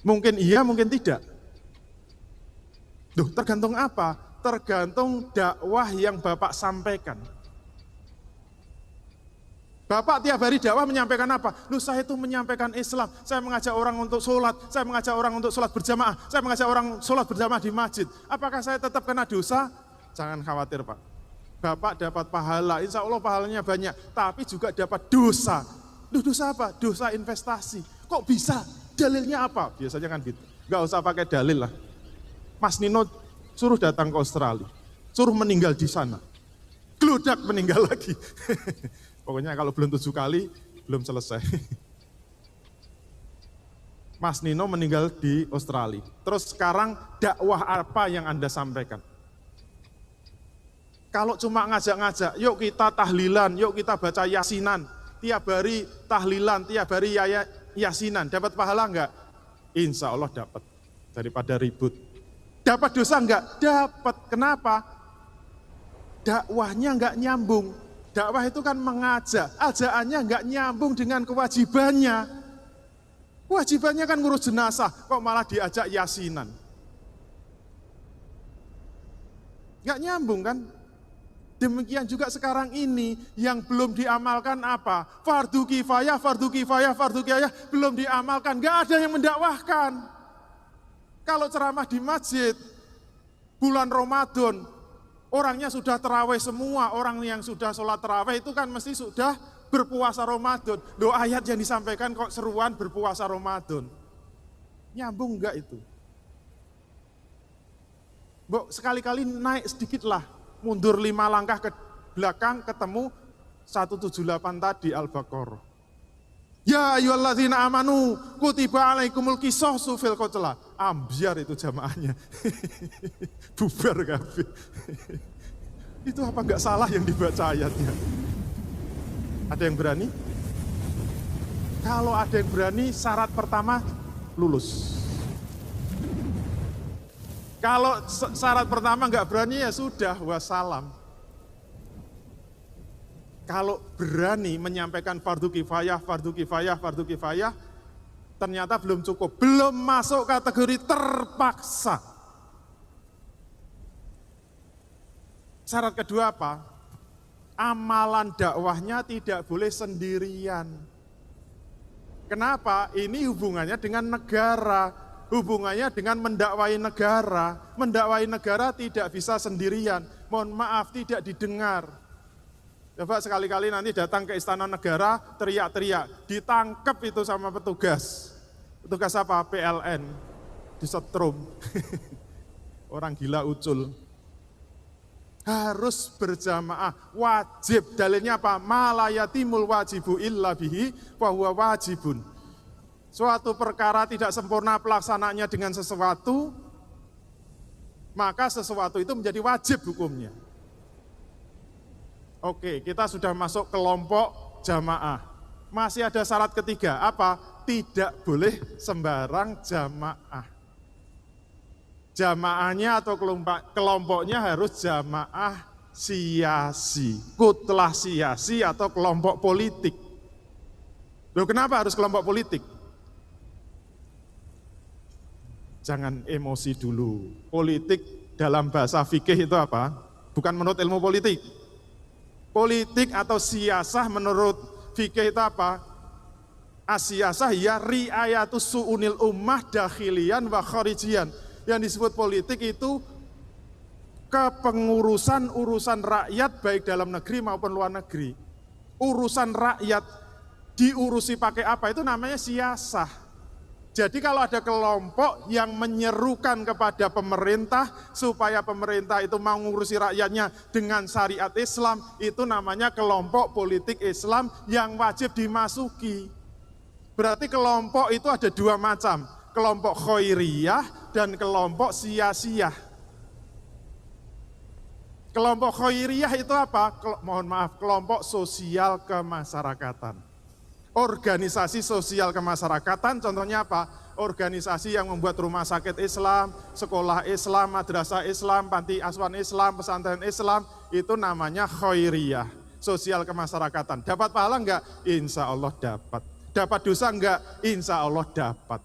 Mungkin iya, mungkin tidak. Duh, tergantung apa? Tergantung dakwah yang Bapak sampaikan. Bapak tiap hari dakwah menyampaikan apa? Loh, saya itu menyampaikan Islam, saya mengajak orang untuk sholat, saya mengajak orang untuk sholat berjamaah, saya mengajak orang sholat berjamaah di masjid. Apakah saya tetap kena dosa? Jangan khawatir Pak. Bapak dapat pahala, insya Allah pahalanya banyak, tapi juga dapat dosa. Loh, dosa apa? Dosa investasi. Kok bisa? Dalilnya apa? Biasanya kan gitu. Gak usah pakai dalil lah. Mas Nino suruh datang ke Australia, suruh meninggal di sana. Gludak meninggal lagi. Pokoknya kalau belum 7 kali, belum selesai. Mas Nino meninggal di Australia. Terus sekarang dakwah apa yang Anda sampaikan? Kalau cuma ngajak-ngajak, yuk kita tahlilan, yuk kita baca yasinan. Tiap hari tahlilan, tiap hari yasinan. Dapat pahala enggak? Insya Allah dapat. Daripada ribut. Dapat dosa enggak? Dapat. Kenapa? Dakwahnya enggak nyambung. Dakwah itu kan mengajak, ajakannya enggak nyambung dengan kewajibannya. Kewajibannya kan ngurus jenazah, kok malah diajak yasinan. Enggak nyambung kan? Demikian juga sekarang ini yang belum diamalkan apa? Fardu kifayah, belum diamalkan, enggak ada yang mendakwahkan. Kalau ceramah di masjid, bulan Ramadan, orangnya sudah terawih semua, orang yang sudah sholat terawih itu kan mesti sudah berpuasa Ramadan. Loh, ayat yang disampaikan kok seruan berpuasa Ramadan. Nyambung enggak itu? Mbok sekali-kali naik sedikit lah, mundur 5 langkah ke belakang ketemu 178 tadi Al-Baqarah. Ya ayyuhalladzina amanu kutiba alaikumul qisasu fil qatla. Ambiar itu jamaahnya. Bubar kabeh. Itu apa enggak salah yang dibaca ayatnya? Ada yang berani? Kalau ada yang berani, syarat pertama lulus. Kalau syarat pertama enggak berani ya sudah, wassalam. Kalau berani menyampaikan fardu kifayah, ternyata belum cukup, belum masuk kategori terpaksa. Syarat kedua apa? Amalan dakwahnya tidak boleh sendirian. Kenapa? Ini hubungannya dengan negara, hubungannya dengan mendakwai negara. Mendakwai negara tidak bisa sendirian, mohon maaf tidak didengar. Coba sekali-kali nanti datang ke istana negara, teriak-teriak, ditangkap itu sama petugas. Petugas apa? PLN, disetrum. Orang gila ucul. Harus berjamaah, wajib. Dalilnya apa? Malayatimul wajibu illa bihi wa huwa wajibun. Suatu perkara tidak sempurna pelaksanaannya dengan sesuatu, maka sesuatu itu menjadi wajib hukumnya. Oke, kita sudah masuk kelompok jamaah. Masih ada syarat ketiga, apa? Tidak boleh sembarang jamaah. Jamaahnya atau kelompoknya harus jamaah siyasi, kutlah siyasi atau kelompok politik. Loh, kenapa harus kelompok politik? Jangan emosi dulu. Politik dalam bahasa fikih itu apa? Bukan menurut ilmu politik. Politik atau siyasah menurut fikih itu apa? Asiyasah ya riayatus su'unil ummah dakhilian wa kharijian. Yang disebut politik itu kepengurusan urusan rakyat baik dalam negeri maupun luar negeri. Urusan rakyat diurusi pakai apa itu namanya siyasah. Jadi kalau ada kelompok yang menyerukan kepada pemerintah supaya pemerintah itu mau ngurusi rakyatnya dengan syariat Islam, itu namanya kelompok politik Islam yang wajib dimasuki. Berarti kelompok itu ada dua macam, kelompok khairiyah dan kelompok siyasiyah. Kelompok khairiyah itu apa? Kelompok sosial kemasyarakatan. Organisasi sosial kemasyarakatan, contohnya apa? Organisasi yang membuat rumah sakit Islam, sekolah Islam, madrasah Islam, panti asuhan Islam, pesantren Islam, itu namanya khairiyah, sosial kemasyarakatan. Dapat pahala enggak? Insya Allah dapat. Dapat dosa enggak? Insya Allah dapat.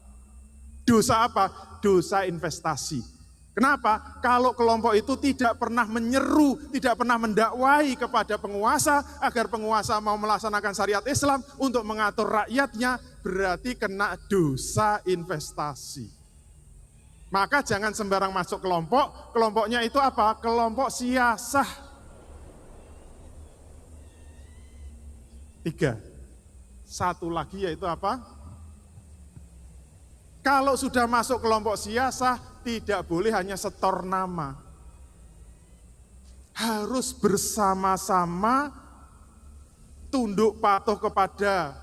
Dosa apa? Dosa investasi. Kenapa? Kalau kelompok itu tidak pernah menyeru, tidak pernah mendakwai kepada penguasa agar penguasa mau melaksanakan syariat Islam untuk mengatur rakyatnya, berarti kena dosa investasi. Maka jangan sembarang masuk kelompok, kelompoknya itu apa? Kelompok siyasah. 3. Satu lagi yaitu apa? Kalau sudah masuk kelompok siyasah, tidak boleh hanya setor nama. Harus bersama-sama tunduk patuh kepada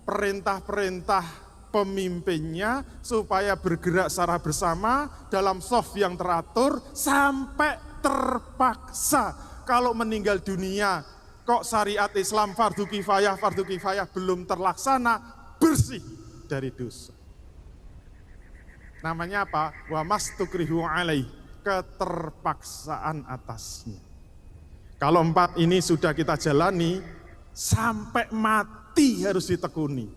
perintah-perintah pemimpinnya supaya bergerak secara bersama dalam shaf yang teratur sampai terpaksa. Kalau meninggal dunia, kok syariat Islam fardu kifayah belum terlaksana, bersih dari dosa. Namanya apa? Wa mastukrihu alaih, keterpaksaan atasnya. Kalau 4 ini sudah kita jalani, sampai mati harus ditekuni.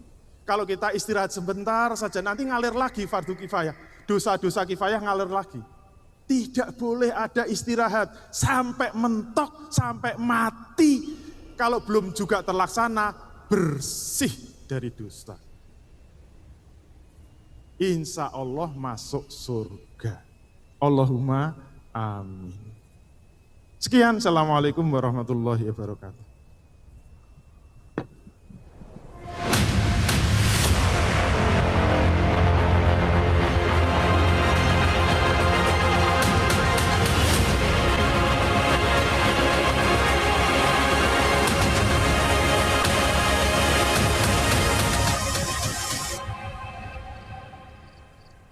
Kalau kita istirahat sebentar saja, nanti ngalir lagi fardu kifayah. Dosa-dosa kifayah ngalir lagi. Tidak boleh ada istirahat, sampai mentok, sampai mati. Kalau belum juga terlaksana, bersih dari dosa. Insya Allah masuk surga. Allahumma amin. Sekian, assalamualaikum warahmatullahi wabarakatuh.